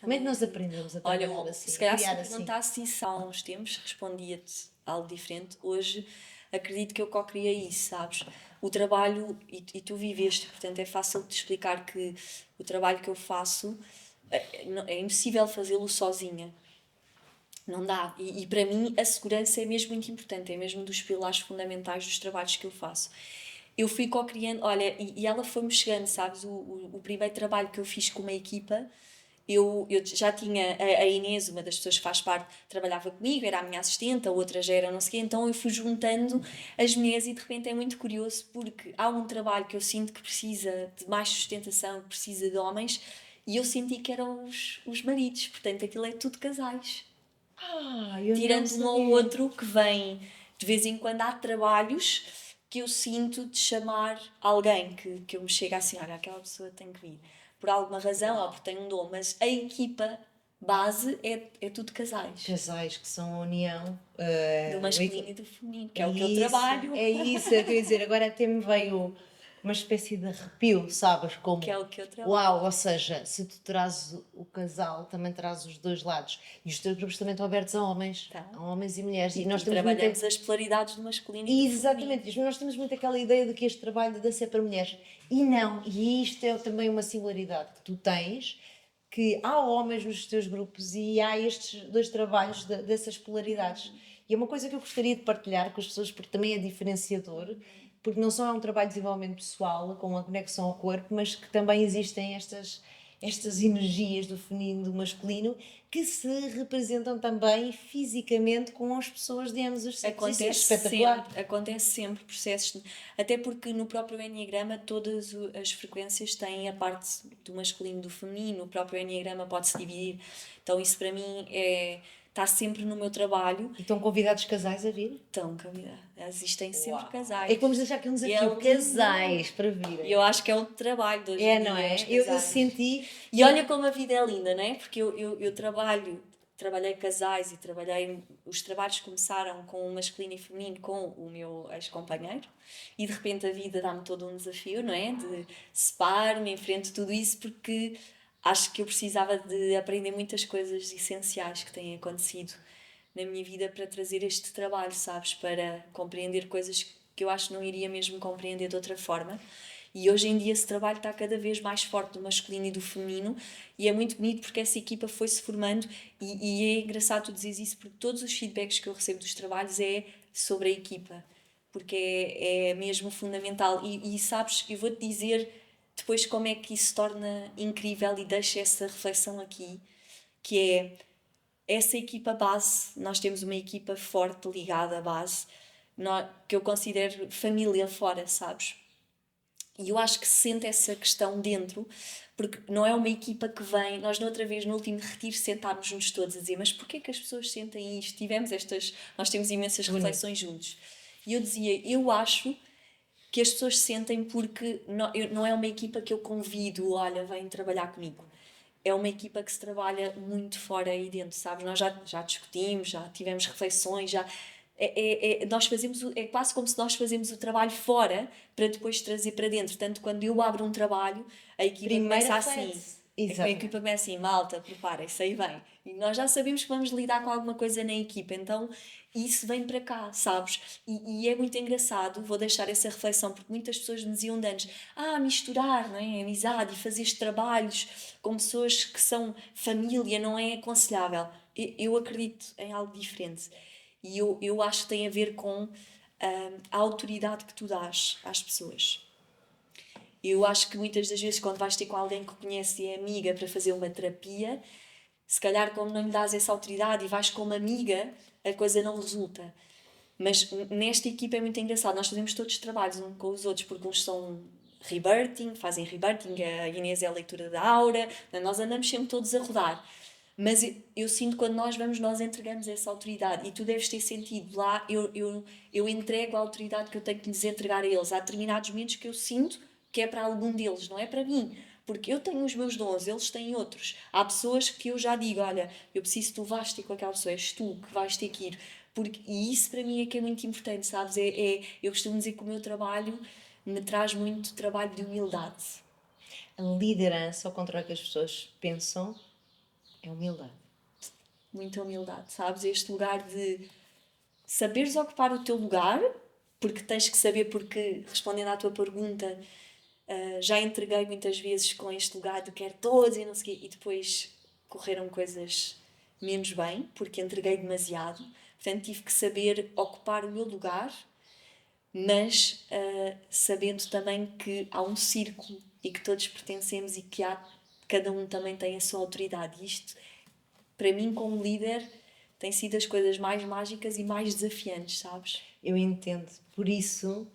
Como é que nós aprendemos a Olha, trabalhar assim, se a calhar se criar me assim? perguntasse isso há uns tempos, respondia-te algo diferente. Hoje acredito que eu co-criei isso, sabes? O trabalho, e tu viveste, portanto é fácil de explicar que o trabalho que eu faço é impossível fazê-lo sozinha. Não dá. E para mim a segurança é mesmo muito importante, é mesmo dos pilares fundamentais dos trabalhos que eu faço. Eu fui co-criando, olha, e ela foi-me chegando, sabes? O primeiro trabalho que eu fiz com uma equipa, eu já tinha a Inês, uma das pessoas que faz parte, trabalhava comigo, era a minha assistente, a outra já era não sei o quê, então eu fui juntando as mulheres e de repente é muito curioso porque há um trabalho que eu sinto que precisa de mais sustentação, que precisa de homens, e eu senti que eram os maridos, portanto aquilo é tudo casais. Eu não Tirando um ou sabia. outro que vem, de vez em quando há trabalhos que eu sinto de chamar alguém que eu me chega assim, olha, aquela pessoa tem que vir. Por alguma razão ou porque tem um dom, mas a equipa base é tudo casais. Casais que são a união. Do masculino e do feminino, que é o que eu isso, trabalho. é isso, eu queria dizer. Agora até me veio uma espécie de arrepio, sabes? Como, Que é o que eu trabalho. uau, ou seja, se tu trazes o casal, também trazes os dois lados. E os teus grupos também estão abertos a homens, Tá. a homens e mulheres. E nós E temos trabalhamos muito. as polaridades do masculino e do feminino. Exatamente, nós temos muito aquela ideia de que este trabalho de dança é para mulheres. E não, e isto é também uma singularidade que tu tens, que há homens nos teus grupos e há estes dois trabalhos dessas polaridades. E é uma coisa que eu gostaria de partilhar com as pessoas, porque também é diferenciador, porque não só é um trabalho de desenvolvimento pessoal, com a conexão ao corpo, mas que também existem estas energias do feminino e do masculino que se representam também fisicamente com as pessoas de ambos os sexos. Isso é espetacular. Acontece sempre processos, até porque no próprio Enneagrama todas as frequências têm a parte do masculino e do feminino, o próprio Enneagrama pode-se dividir, então isso para mim está sempre no meu trabalho. E estão convidados casais a vir? Então, Camila, existem sempre Uau. casais. É que vamos deixar aqui um desafio, casais, para virem. E eu acho que é um trabalho de hoje em dia. Não é? os Eu casais. senti... E olha como a vida é linda, não é? Porque eu trabalhei casais e os trabalhos começaram com o masculino e feminino com o meu ex-companheiro e de repente a vida dá-me todo um desafio, não é? De separo-me, enfrento tudo isso porque acho que eu precisava de aprender muitas coisas essenciais que têm acontecido na minha vida para trazer este trabalho, sabes? Para compreender coisas que eu acho que não iria mesmo compreender de outra forma. E hoje em dia esse trabalho está cada vez mais forte do masculino e do feminino e é muito bonito porque essa equipa foi-se formando e é engraçado tu dizeres isso porque todos os feedbacks que eu recebo dos trabalhos é sobre a equipa, porque é mesmo fundamental e sabes, eu vou-te dizer depois como é que isso se torna incrível e deixo essa reflexão aqui, que é essa equipa base, nós temos uma equipa forte ligada à base, que eu considero família fora, sabes? E eu acho que se sente essa questão dentro, porque não é uma equipa que vem... Nós, outra vez, no último retiro, sentámos juntos todos a dizer mas porquê que as pessoas sentem isto? Nós temos imensas reflexões juntos. E eu dizia, eu acho que as pessoas sentem porque não é uma equipa que eu convido, olha, vem trabalhar comigo. É uma equipa que se trabalha muito fora e dentro, sabes? Nós já discutimos, já tivemos reflexões, nós fazemos, é quase como se nós fazemos o trabalho fora para depois trazer para dentro. Tanto quando eu abro um trabalho, a equipa começa assim. A equipa começa assim, malta, preparem-se, aí vem. E nós já sabemos que vamos lidar com alguma coisa na equipa, então isso vem para cá, sabes? E é muito engraçado, vou deixar essa reflexão, porque muitas pessoas me diziam de antes, misturar, não é? Amizade e fazer estes trabalhos com pessoas que são família não é aconselhável. Eu acredito em algo diferente. E eu acho que tem a ver com a autoridade que tu dás às pessoas. Eu acho que muitas das vezes, quando vais ter com alguém que conhece e é amiga para fazer uma terapia, se calhar, como não lhe dás essa autoridade e vais como amiga, a coisa não resulta. Mas nesta equipa é muito engraçado, nós fazemos todos os trabalhos uns com os outros, porque uns são rebirthing, fazem rebirthing, a Inês é a leitura da aura, nós andamos sempre todos a rodar. Mas eu sinto que quando nós vamos, nós entregamos essa autoridade e tu deves ter sentido lá, eu entrego a autoridade que eu tenho que lhes entregar a eles. Há determinados momentos que eu sinto que é para algum deles, não é para mim. Porque eu tenho os meus dons, eles têm outros. Há pessoas que eu já digo, olha, eu preciso que tu vás ter com aquela pessoa, és tu que vais ter que ir. E isso para mim é que é muito importante, sabes? Eu costumo dizer que o meu trabalho me traz muito trabalho de humildade. A liderança, ao contrário do que as pessoas pensam, é humildade. Muita humildade, sabes? Este lugar de saberes ocupar o teu lugar, porque tens que saber, porque respondendo à tua pergunta, já entreguei muitas vezes com este lugar de quero todos e não sei o quê, e depois correram coisas menos bem, porque entreguei demasiado. Portanto, tive que saber ocupar o meu lugar, mas sabendo também que há um círculo e que todos pertencemos e que cada um também tem a sua autoridade. Isto, para mim, como líder, tem sido as coisas mais mágicas e mais desafiantes, sabes? Eu entendo. Por isso,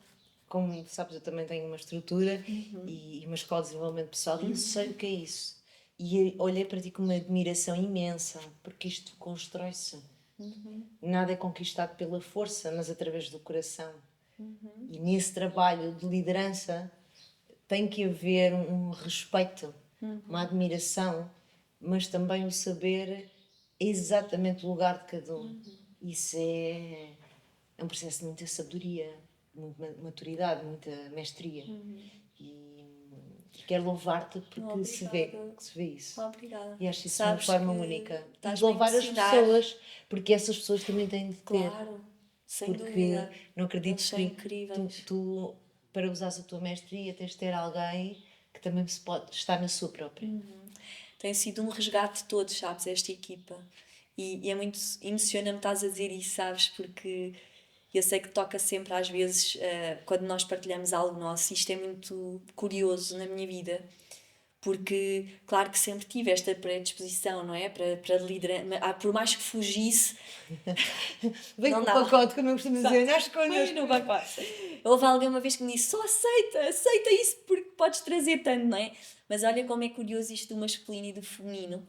como sabes, eu também tenho uma estrutura e uma escola de desenvolvimento pessoal e eu sei o que é isso. E olhei para ti com uma admiração imensa, porque isto constrói-se. Nada é conquistado pela força, mas através do coração. E nesse trabalho de liderança tem que haver um respeito, uma admiração, mas também o saber exatamente o lugar de cada um. Isso é um processo de muita sabedoria, muita maturidade, muita mestria. E quero louvar-te porque se vê isso. Obrigada. E acho isso de uma forma única. E Estás-me a louvar as ensinar. pessoas, porque essas pessoas também têm de ter. Claro, sem Porque dúvida. não acredito Eles são que incríveis. tu, para usares a tua mestria, tens de ter alguém que também se pode estar na sua própria. Tem sido um resgate de todos, sabes, esta equipa. E é muito, emociona-me estás a dizer isso, sabes, porque eu sei que toca sempre às vezes, quando nós partilhamos algo nosso, isto é muito curioso na minha vida, porque claro que sempre tive esta predisposição, não é? Para liderar, por mais que fugisse, Vem não com o dava. pacote, como eu costumo dizer, nas coisas. Foi no pacote. Houve alguém uma vez que me disse, só aceita isso porque podes trazer tanto, não é? Mas olha como é curioso isto do masculino e do feminino,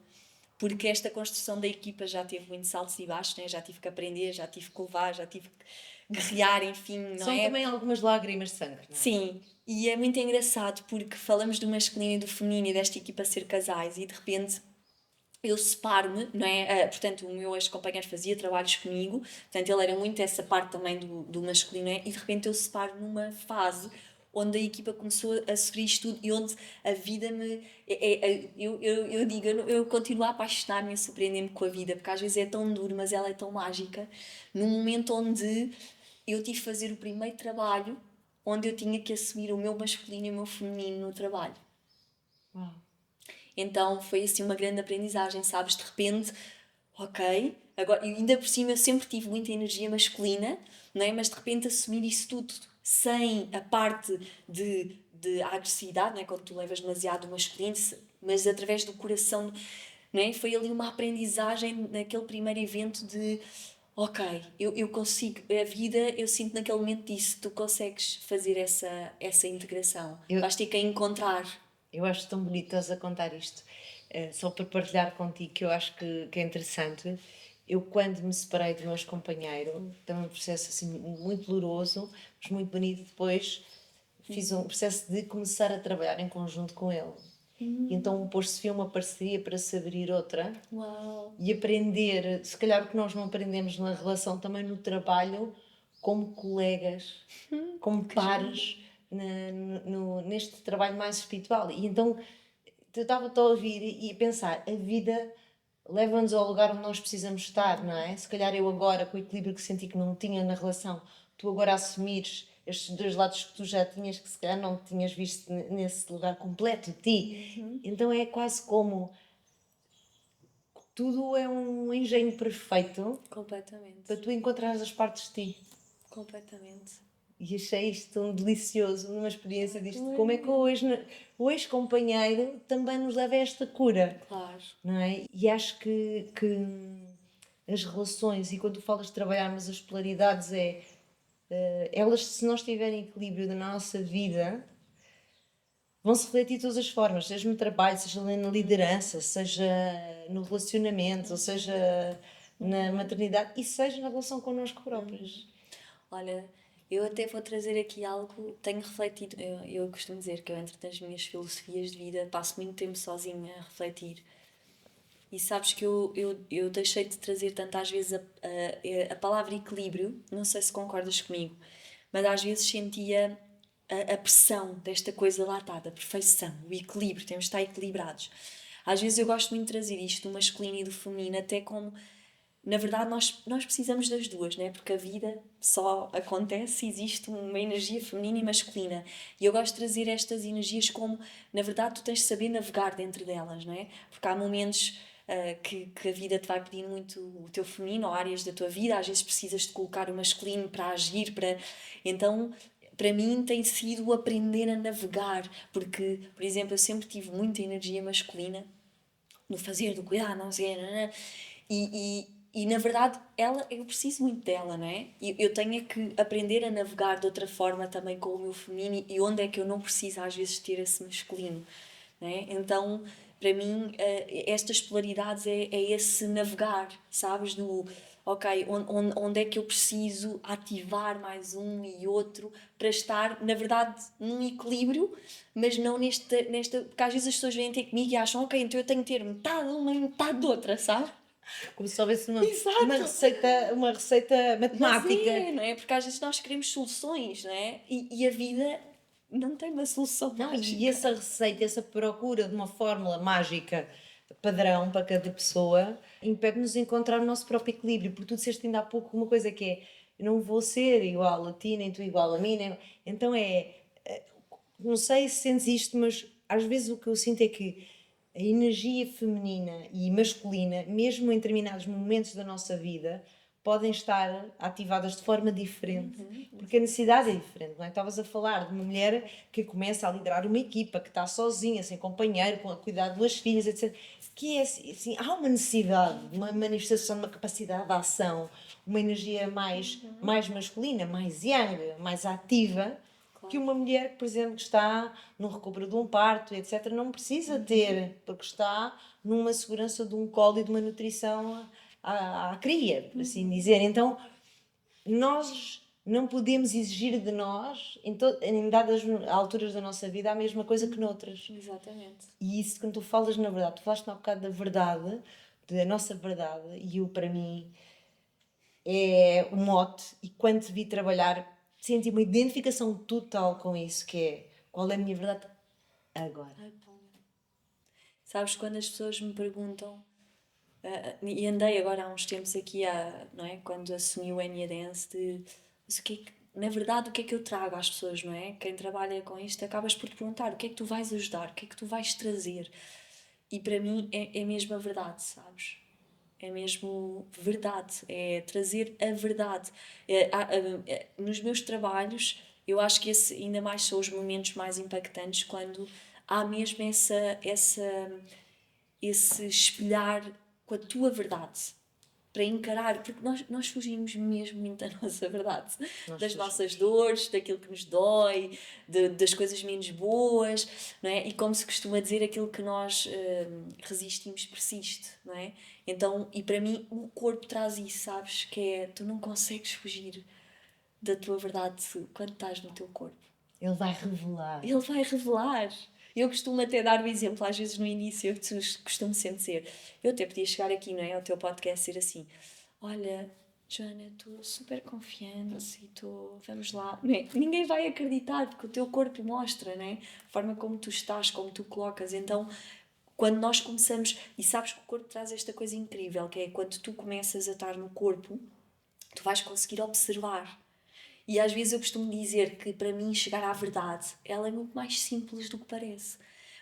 porque esta construção da equipa já teve muitos altos e baixos, né? Já tive que aprender, já tive que levar, já tive que guerrear, enfim, não São é? também algumas lágrimas de sangue, não é? Sim, e é muito engraçado porque falamos do masculino e do feminino e desta equipa ser casais e de repente eu separo-me, não é? Portanto, o meu ex-companheiro fazia trabalhos comigo, portanto, ele era muito essa parte também do masculino, não é? E de repente eu separo numa fase onde a equipa começou a sofrer isto tudo e onde a vida me. Eu digo, eu continuo a apaixonar-me e a surpreender-me com a vida, porque às vezes é tão duro, mas ela é tão mágica. Num momento onde eu tive que fazer o primeiro trabalho, onde eu tinha que assumir o meu masculino e o meu feminino no trabalho. Uau. Então foi assim uma grande aprendizagem, sabes? De repente, ok, agora, e ainda por cima eu sempre tive muita energia masculina, não é? Mas de repente assumir isso tudo sem a parte de agressividade, não é? Quando tu levas demasiado o masculino, mas através do coração, não é? Foi ali uma aprendizagem naquele primeiro evento de ok, eu consigo, a vida, eu sinto naquele momento disso, tu consegues fazer essa integração. Vais ter que a encontrar. Eu acho tão bonito estás a contar isto. Só para partilhar contigo, que eu acho que é interessante. Eu, quando me separei do meu ex-companheiro, também um processo assim muito doloroso, mas muito bonito. Depois fiz um processo de começar a trabalhar em conjunto com ele. E então pôs-se fim uma parceria para se abrir outra. Uau. E aprender, se calhar o que nós não aprendemos na relação, também no trabalho, como colegas, como pares neste trabalho mais espiritual. E então eu estava-te a ouvir e a pensar, a vida leva-nos ao lugar onde nós precisamos estar, não é? Se calhar eu agora, com o equilíbrio que senti que não tinha na relação, tu agora assumires estes dois lados que tu já tinhas, que se calhar não tinhas visto nesse lugar completo de ti. Então é quase como tudo é um engenho perfeito Completamente. para tu encontrares as partes de ti. Completamente. E achei isto tão delicioso, uma experiência disto. Como é que o ex-companheiro também nos leva a esta cura, Claro. não é? E acho que as relações, e quando tu falas de trabalharmos as polaridades, elas, se não estiverem em equilíbrio na nossa vida, vão se refletir de todas as formas, seja no trabalho, seja na liderança, seja no relacionamento, ou seja na maternidade e seja na relação connosco próprios. Olha, eu até vou trazer aqui algo, tenho refletido, eu costumo dizer que eu entro nas minhas filosofias de vida, passo muito tempo sozinha a refletir. E sabes que eu deixei de trazer tantas vezes a palavra equilíbrio, não sei se concordas comigo, mas às vezes sentia a pressão desta coisa lá está, da perfeição, o equilíbrio, temos de estar equilibrados. Às vezes eu gosto muito de trazer isto do masculino e do feminino, até como, na verdade, nós precisamos das duas, né? Porque a vida só acontece se existe uma energia feminina e masculina. E eu gosto de trazer estas energias como, na verdade, tu tens de saber navegar dentro delas, não é? Porque há momentos que a vida te vai pedir muito o teu feminino ou áreas da tua vida, às vezes precisas de colocar o masculino para agir, para... Então, para mim tem sido aprender a navegar, porque, por exemplo, eu sempre tive muita energia masculina no fazer, do cuidar, não sei, e na verdade eu preciso muito dela, não é? E eu tenho é que aprender a navegar de outra forma também com o meu feminino e onde é que eu não preciso às vezes ter esse masculino, não é? Então, para mim, estas polaridades é esse navegar, sabes? Do, ok, onde é que eu preciso ativar mais um e outro para estar, na verdade, num equilíbrio, mas não nesta. Porque às vezes as pessoas vêm ter comigo e acham, ok, então eu tenho que ter metade de uma e metade de outra, sabe? Como se houvesse Exato! uma receita Mas matemática. não é? Porque às vezes nós queremos soluções, não é? E a vida não tem uma solução Não, e mágica. essa receita, essa procura de uma fórmula mágica padrão para cada pessoa, impede-nos de encontrar o nosso próprio equilíbrio. Porque tu disseste ainda há pouco uma coisa que é: eu não vou ser igual a ti, nem tu igual a mim. Então não sei se sentes isto, mas às vezes o que eu sinto é que a energia feminina e masculina, mesmo em determinados momentos da nossa vida, podem estar ativadas de forma diferente, porque a necessidade é diferente, não é? Estavas a falar de uma mulher que começa a liderar uma equipa, que está sozinha, sem companheiro, com a cuidar de duas filhas, etc. Que é assim, há uma necessidade, uma manifestação de uma capacidade de ação, uma energia mais masculina, mais yang, mais ativa, que uma mulher que, por exemplo, que está num recupero de um parto, etc., não precisa ter, porque está numa segurança de um colo e de uma nutrição à cria, por assim dizer. Então, nós não podemos exigir de nós, em dadas alturas da nossa vida, a mesma coisa que noutras. Exatamente. E isso, quando tu falas na verdade, tu falaste há bocado da verdade, da nossa verdade, e eu, para mim, é o mote. E quando te vi trabalhar, senti uma identificação total com isso, que é: qual é a minha verdade agora? Ai, Paulo. Sabes, quando as pessoas me perguntam, e andei agora há uns tempos aqui, não é? Quando assumi o Enya Dance, mas na verdade, o que é que eu trago às pessoas, não é? Quem trabalha com isto, acabas por te perguntar o que é que tu vais ajudar, o que é que tu vais trazer. E para mim é mesmo a verdade, sabes? É mesmo verdade, é trazer a verdade. Nos meus trabalhos, eu acho que esse ainda mais são os momentos mais impactantes quando há mesmo esse espelhar com a tua verdade para encarar, porque nós fugimos mesmo muito da nossa verdade, das nossas dores, daquilo que nos dói, das coisas menos boas, não é? E como se costuma dizer, aquilo que nós resistimos persiste, não é? Então, e para mim, o corpo traz isso, sabes? Que é, tu não consegues fugir da tua verdade quando estás no teu corpo. Ele vai revelar. Ele vai revelar. Eu costumo até dar o exemplo, às vezes no início, eu costumo sempre dizer, eu até podia chegar aqui, não é, ao teu podcast, ser assim: olha, Joana, estou super confiante e estou, vamos lá. Não é? Ninguém vai acreditar, porque o teu corpo mostra, não é? A forma como tu estás, como tu colocas. Então, quando nós começamos, e sabes que o corpo traz esta coisa incrível, que é quando tu começas a estar no corpo, tu vais conseguir observar. E às vezes eu costumo dizer que para mim chegar à verdade, ela é muito mais simples do que parece.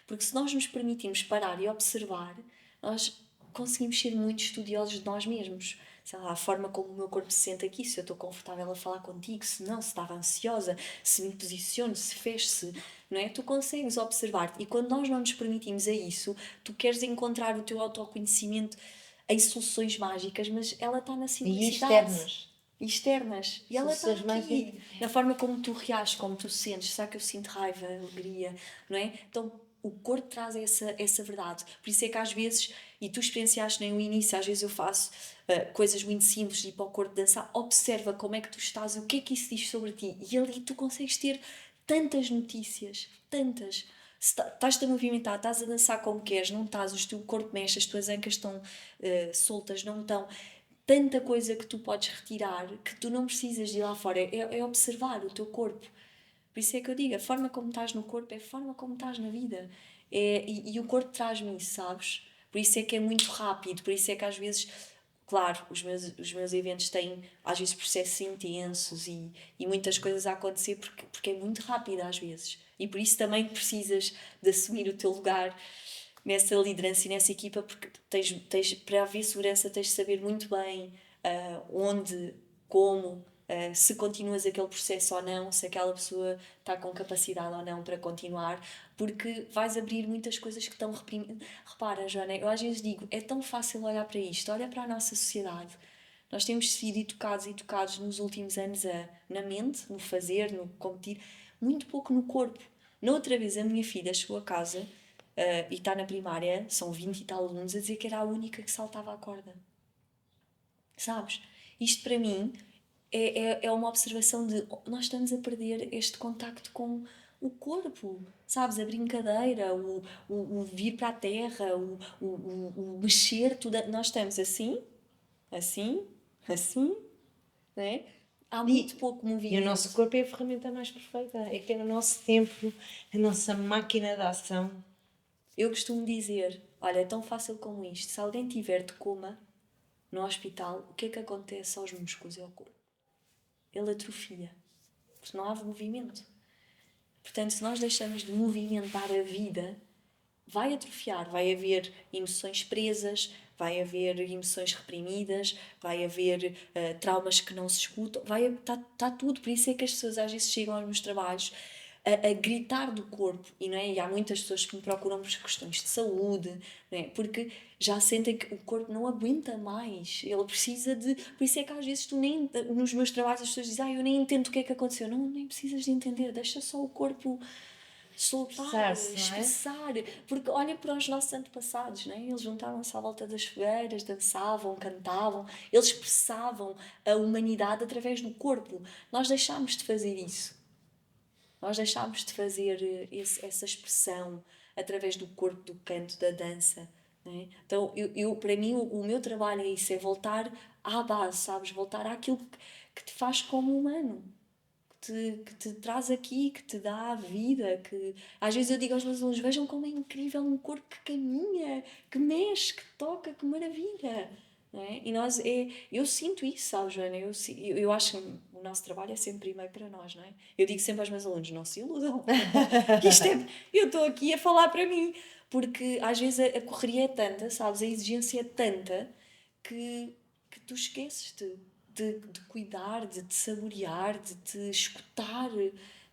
Porque se nós nos permitirmos parar e observar, nós conseguimos ser muito estudiosos de nós mesmos. sei lá, a forma como o meu corpo se sente aqui, se eu estou confortável a falar contigo, se não, se estava ansiosa, se me posiciono, se fecho-se, não é? Tu consegues observar-te, e quando nós não nos permitimos a isso, tu queres encontrar o teu autoconhecimento em soluções mágicas, mas ela está na E simplicidade. externas. Externas. E ela está Soluções aqui. mágicas. Na forma como tu reages, como tu sentes. Será que eu sinto raiva, alegria, não é? Então, o corpo traz essa verdade. Por isso é que às vezes, e tu experienciaste nem o início, às vezes eu faço coisas muito simples de ir para o corpo dançar, observa como é que tu estás, o que é que isso diz sobre ti. E ali tu consegues ter tantas notícias, tantas. Se estás-te a movimentar, estás a dançar como queres, não estás, o teu corpo mexe, as tuas ancas estão soltas, não estão. Tanta coisa que tu podes retirar que tu não precisas de ir lá fora, é observar o teu corpo. Por isso é que eu digo, a forma como estás no corpo é a forma como estás na vida. E o corpo traz-me isso, sabes? Por isso é que é muito rápido, por isso é que às vezes, claro, os meus eventos têm às vezes processos intensos e muitas coisas a acontecer porque é muito rápido às vezes. E por isso também precisas de assumir o teu lugar nessa liderança e nessa equipa, porque para haver segurança tens de saber muito bem onde, como, se continuas aquele processo ou não, se aquela pessoa está com capacidade ou não para continuar, porque vais abrir muitas coisas que estão reprimidas. Repara, Joana, eu às vezes digo, é tão fácil olhar para isto, olha para a nossa sociedade. Nós temos sido educados e educados nos últimos anos na mente, no fazer, no competir, muito pouco no corpo. Na outra vez a minha filha chegou a casa e está na primária, são 20 e tal alunos, a dizer que era a única que saltava a corda. Sabes? Isto para mim é uma observação de nós estamos a perder este contacto com o corpo, sabes? A brincadeira, o vir para a terra, o mexer, tudo. Nós estamos assim, assim, assim, né? Há muito pouco movimento. E o nosso corpo é a ferramenta mais perfeita. É que é o nosso tempo, a nossa máquina de ação. Eu costumo dizer, olha, é tão fácil como isto. Se alguém tiver de coma no hospital, o que é que acontece aos músculos e ao corpo? Ele atrofia, porque não há movimento. Portanto, se nós deixamos de movimentar a vida, vai atrofiar, vai haver emoções presas, vai haver emoções reprimidas, vai haver traumas que não se escutam, tá tudo. Por isso é que as pessoas às vezes chegam aos meus trabalhos a gritar do corpo, e, não é? E há muitas pessoas que me procuram por questões de saúde, não é? Porque já sentem que o corpo não aguenta mais, ele precisa de... Por isso é que às vezes tu nem... Nos meus trabalhos as pessoas dizem, eu nem entendo o que é que aconteceu. Não, nem precisas de entender, deixa só o corpo soltar, expressar, porque olha para os nossos antepassados, não é? Eles juntavam-se à volta das fogueiras, dançavam, cantavam, eles expressavam a humanidade através do corpo. Nós deixámos de fazer isso. Nós deixámos de fazer essa expressão através do corpo, do canto, da dança. Não é? Então, para mim, o meu trabalho é isso, é voltar à base, sabes? Voltar àquilo que te faz como humano. Que te traz aqui, que te dá a vida, que às vezes eu digo aos meus alunos, vejam como é incrível um corpo que caminha, que mexe, que toca, que maravilha, não é? E eu sinto isso, sabe, Joana? Eu acho que o nosso trabalho é sempre primeiro para nós, não é? Eu digo sempre aos meus alunos, não se iludam, que eu estou aqui a falar para mim, porque às vezes a correria é tanta, sabes, a exigência é tanta que tu esqueces-te de cuidar, de te saborear, de te escutar,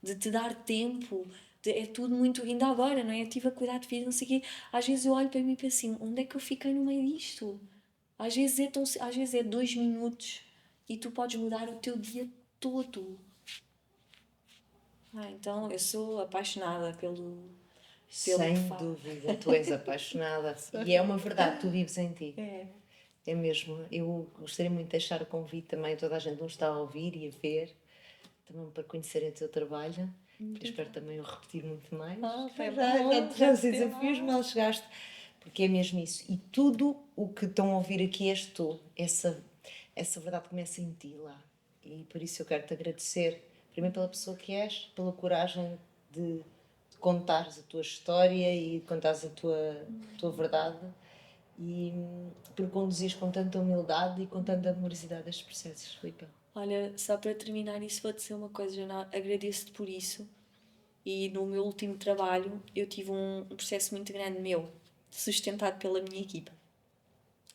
de te dar tempo. É tudo muito... Ainda agora, não é? Eu estive a cuidar de vida, não sei o quê. Às vezes eu olho para mim e penso assim, onde é que eu fiquei no meio disto? Às vezes é 2 minutos e tu podes mudar o teu dia todo. Então, eu sou apaixonada pelo Sem dúvida, tu és apaixonada. E é uma verdade, tu vives em ti. É mesmo. Eu gostaria muito de deixar o convite também a toda a gente que nos está a ouvir e a ver, também para conhecerem o teu trabalho. Eu espero também o repetir muito mais. Já trouxe desafios, mal chegaste. Porque é mesmo isso. E tudo o que estão a ouvir aqui és tu. Essa verdade começa em ti lá. E por isso eu quero te agradecer, primeiro pela pessoa que és, pela coragem de contares a tua história e de contares a tua verdade. E por conduzires com tanta humildade e com tanta amorosidade estes processos, Filipe. Olha, só para terminar isso, vou-te dizer uma coisa, Jana, agradeço-te por isso. E no meu último trabalho eu tive um processo muito grande meu, sustentado pela minha equipa.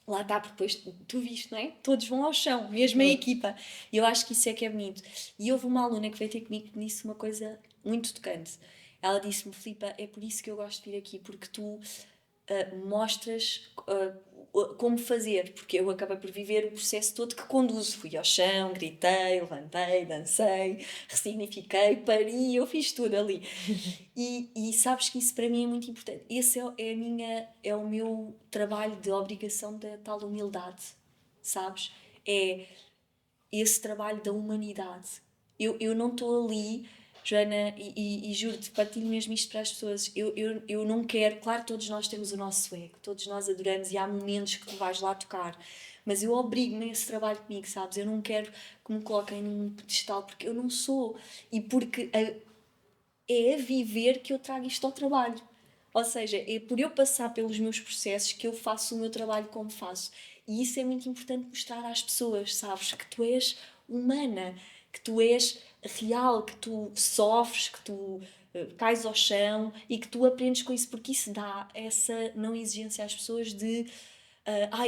lá está, porque depois tu viste, não é? Todos vão ao chão, mesmo a equipa. E eu acho que isso é que é bonito. E houve uma aluna que veio ter comigo que me disse uma coisa muito tocante. Ela disse-me: Filipa, é por isso que eu gosto de vir aqui, porque tu mostras como fazer, porque eu acabei por viver o processo todo que conduzo. Fui ao chão, gritei, levantei, dancei, ressignifiquei, pari, eu fiz tudo ali. E sabes que isso para mim é muito importante. Esse é o meu trabalho de obrigação da tal humildade, sabes? É esse trabalho da humanidade. Eu não estou ali, Joana, e juro-te, partilho mesmo isto para as pessoas. Eu não quero, claro, todos nós temos o nosso ego, todos nós adoramos e há momentos que tu vais lá tocar, mas eu obrigo-me a esse trabalho comigo, sabes? Eu não quero que me coloquem num pedestal porque eu não sou e porque é a viver que eu trago isto ao trabalho. Ou seja, é por eu passar pelos meus processos que eu faço o meu trabalho como faço. E isso é muito importante mostrar às pessoas, sabes? Que tu és humana, que tu és real, que tu sofres, que tu cais ao chão e que tu aprendes com isso, porque isso dá essa não exigência às pessoas de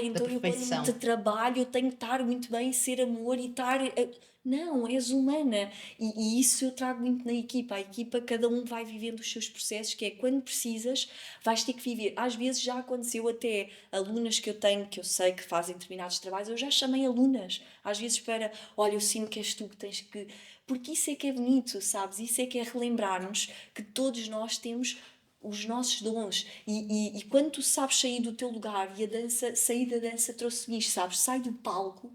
então eu quando trabalho eu tenho que estar muito bem, ser amor e estar... Não, és humana. E isso eu trago muito na equipa. A equipa, cada um vai vivendo os seus processos, que é quando precisas, vais ter que viver. Às vezes já aconteceu até alunas que eu tenho, que eu sei que fazem determinados trabalhos, eu já chamei alunas. Às vezes para, olha, eu sinto que és tu que tens que... Porque isso é que é bonito, sabes? Isso é que é relembrar-nos que todos nós temos os nossos dons e quando tu sabes sair do teu lugar e a dança, sair da dança trouxe-me isto, sabes? Sai do palco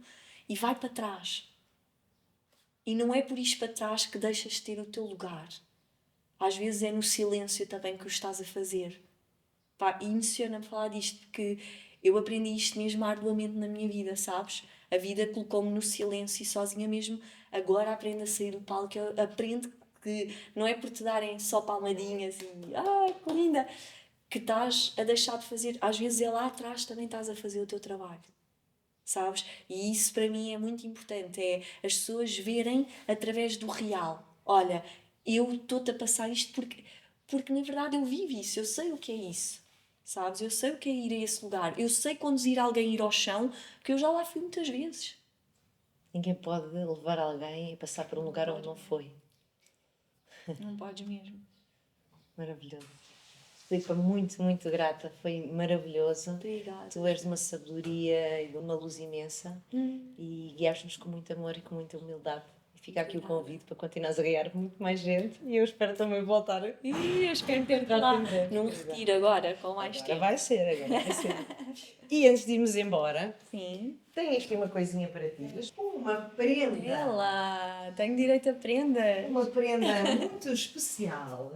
e vai para trás. E não é por isto para trás que deixas de ter o teu lugar. Às vezes é no silêncio também que o estás a fazer. Pá, e emociona-me falar disto porque eu aprendi isto mesmo arduamente na minha vida, sabes? A vida colocou-me no silêncio e sozinha mesmo. Agora aprendo a sair do palco, aprendo que não é por te darem só palmadinhas e ai, que linda, que estás a deixar de fazer. Às vezes é lá atrás também estás a fazer o teu trabalho. Sabes? E isso para mim é muito importante, é as pessoas verem através do real. Olha, eu estou-te a passar isto porque na verdade eu vivo isso, eu sei o que é isso, sabes? Eu sei o que é ir a esse lugar, eu sei conduzir alguém a ir ao chão, porque eu já lá fui muitas vezes. Ninguém pode levar alguém e passar por um lugar onde não foi. Não podes mesmo. Maravilhoso. Filipa, muito, muito grata. Foi maravilhoso. Obrigada. Tu és de uma sabedoria e de uma luz imensa e guiaste-nos com muito amor e com muita humildade. E fica aqui o convite para continuares a guiar muito mais gente e eu espero também voltar. Eu espero ter-te lá num retiro agora, com mais agora tempo. Vai ser. E antes de irmos embora, sim, tenho aqui uma coisinha para ti. Uma prenda. Ela, tenho direito a prenda. Uma prenda muito especial.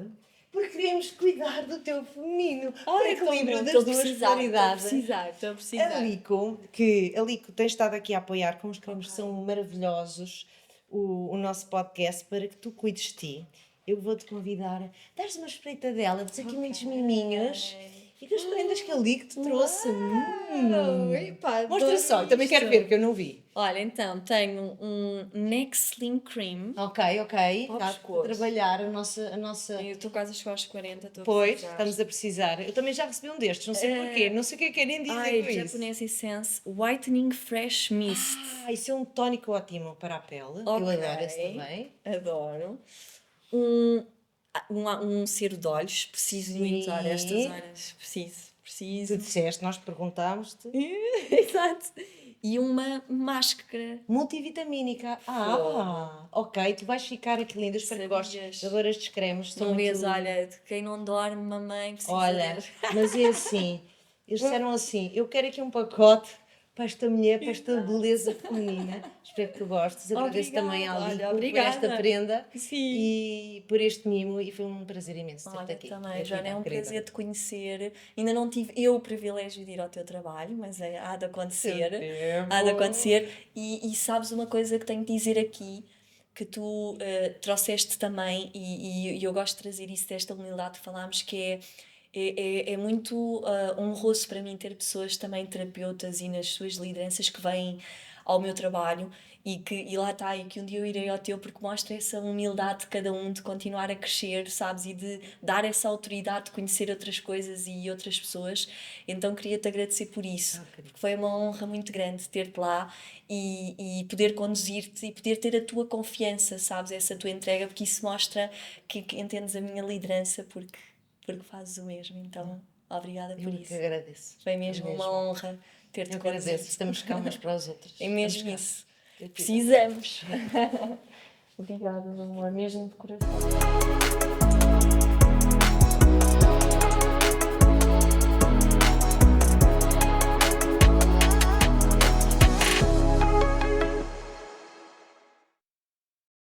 Porque queremos cuidar do teu feminino. Para equilíbrio das duas polaridades. Estou a precisar. A Lico tem estado aqui a apoiar com os cremes que são maravilhosos o nosso podcast para que tu cuides de ti. Eu vou-te convidar a dares uma espreita dela, tens aqui muitos miminhos e das prendas que a Lico te trouxe. Mostra só, eu também quero ver, que eu não vi. Olha, então, tenho um Neck Slim Cream. Ok. Está a trabalhar a nossa... Eu estou quase a chegar aos 40, Pois, estamos a precisar. Eu também já recebi um destes, não sei porquê, não sei o que é que querem dizer com isso. Japonês Essence Whitening Fresh Mist. Isso é um tónico ótimo para a pele. Eu adoro esse também. Adoro. Um cero de olhos, preciso muito a estas horas. Preciso. Tu disseste, nós perguntámos-te. Exato. E uma máscara multivitamínica. Ok, tu vais ficar aqui linda. Espero que gostes. Adoro estes cremes. Não vês, olha, de quem não dorme, mamãe, precisa mas é assim, eles disseram assim, eu quero aqui um pacote para esta mulher, para esta beleza feminina. Espero que tu gostes. Agradeço também à Lico por esta prenda e por este mimo. E foi um prazer imenso ter-te aqui. Também, Joana, é um prazer te conhecer. Ainda não tive eu o privilégio de ir ao teu trabalho, mas há de acontecer. Há de acontecer. E sabes uma coisa que tenho de dizer aqui, que tu trouxeste também, e eu gosto de trazer isso desta humildade que falámos, que é muito honroso para mim ter pessoas também terapeutas e nas suas lideranças que vêm ao meu trabalho e lá está, e que um dia eu irei ao teu, porque mostra essa humildade de cada um de continuar a crescer, sabes, e de dar essa autoridade de conhecer outras coisas e outras pessoas. Então queria-te agradecer por isso, porque foi uma honra muito grande ter-te lá e poder conduzir-te e poder ter a tua confiança, sabes, essa tua entrega, porque isso mostra que entendes a minha liderança, porque fazes o mesmo. Então, obrigada por isso. Eu que agradeço. Foi mesmo uma honra ter-te conduzido. Agradeço, estamos cá umas para as outras. É mesmo isso. Precisamos. Obrigada, meu amor, mesmo de coração.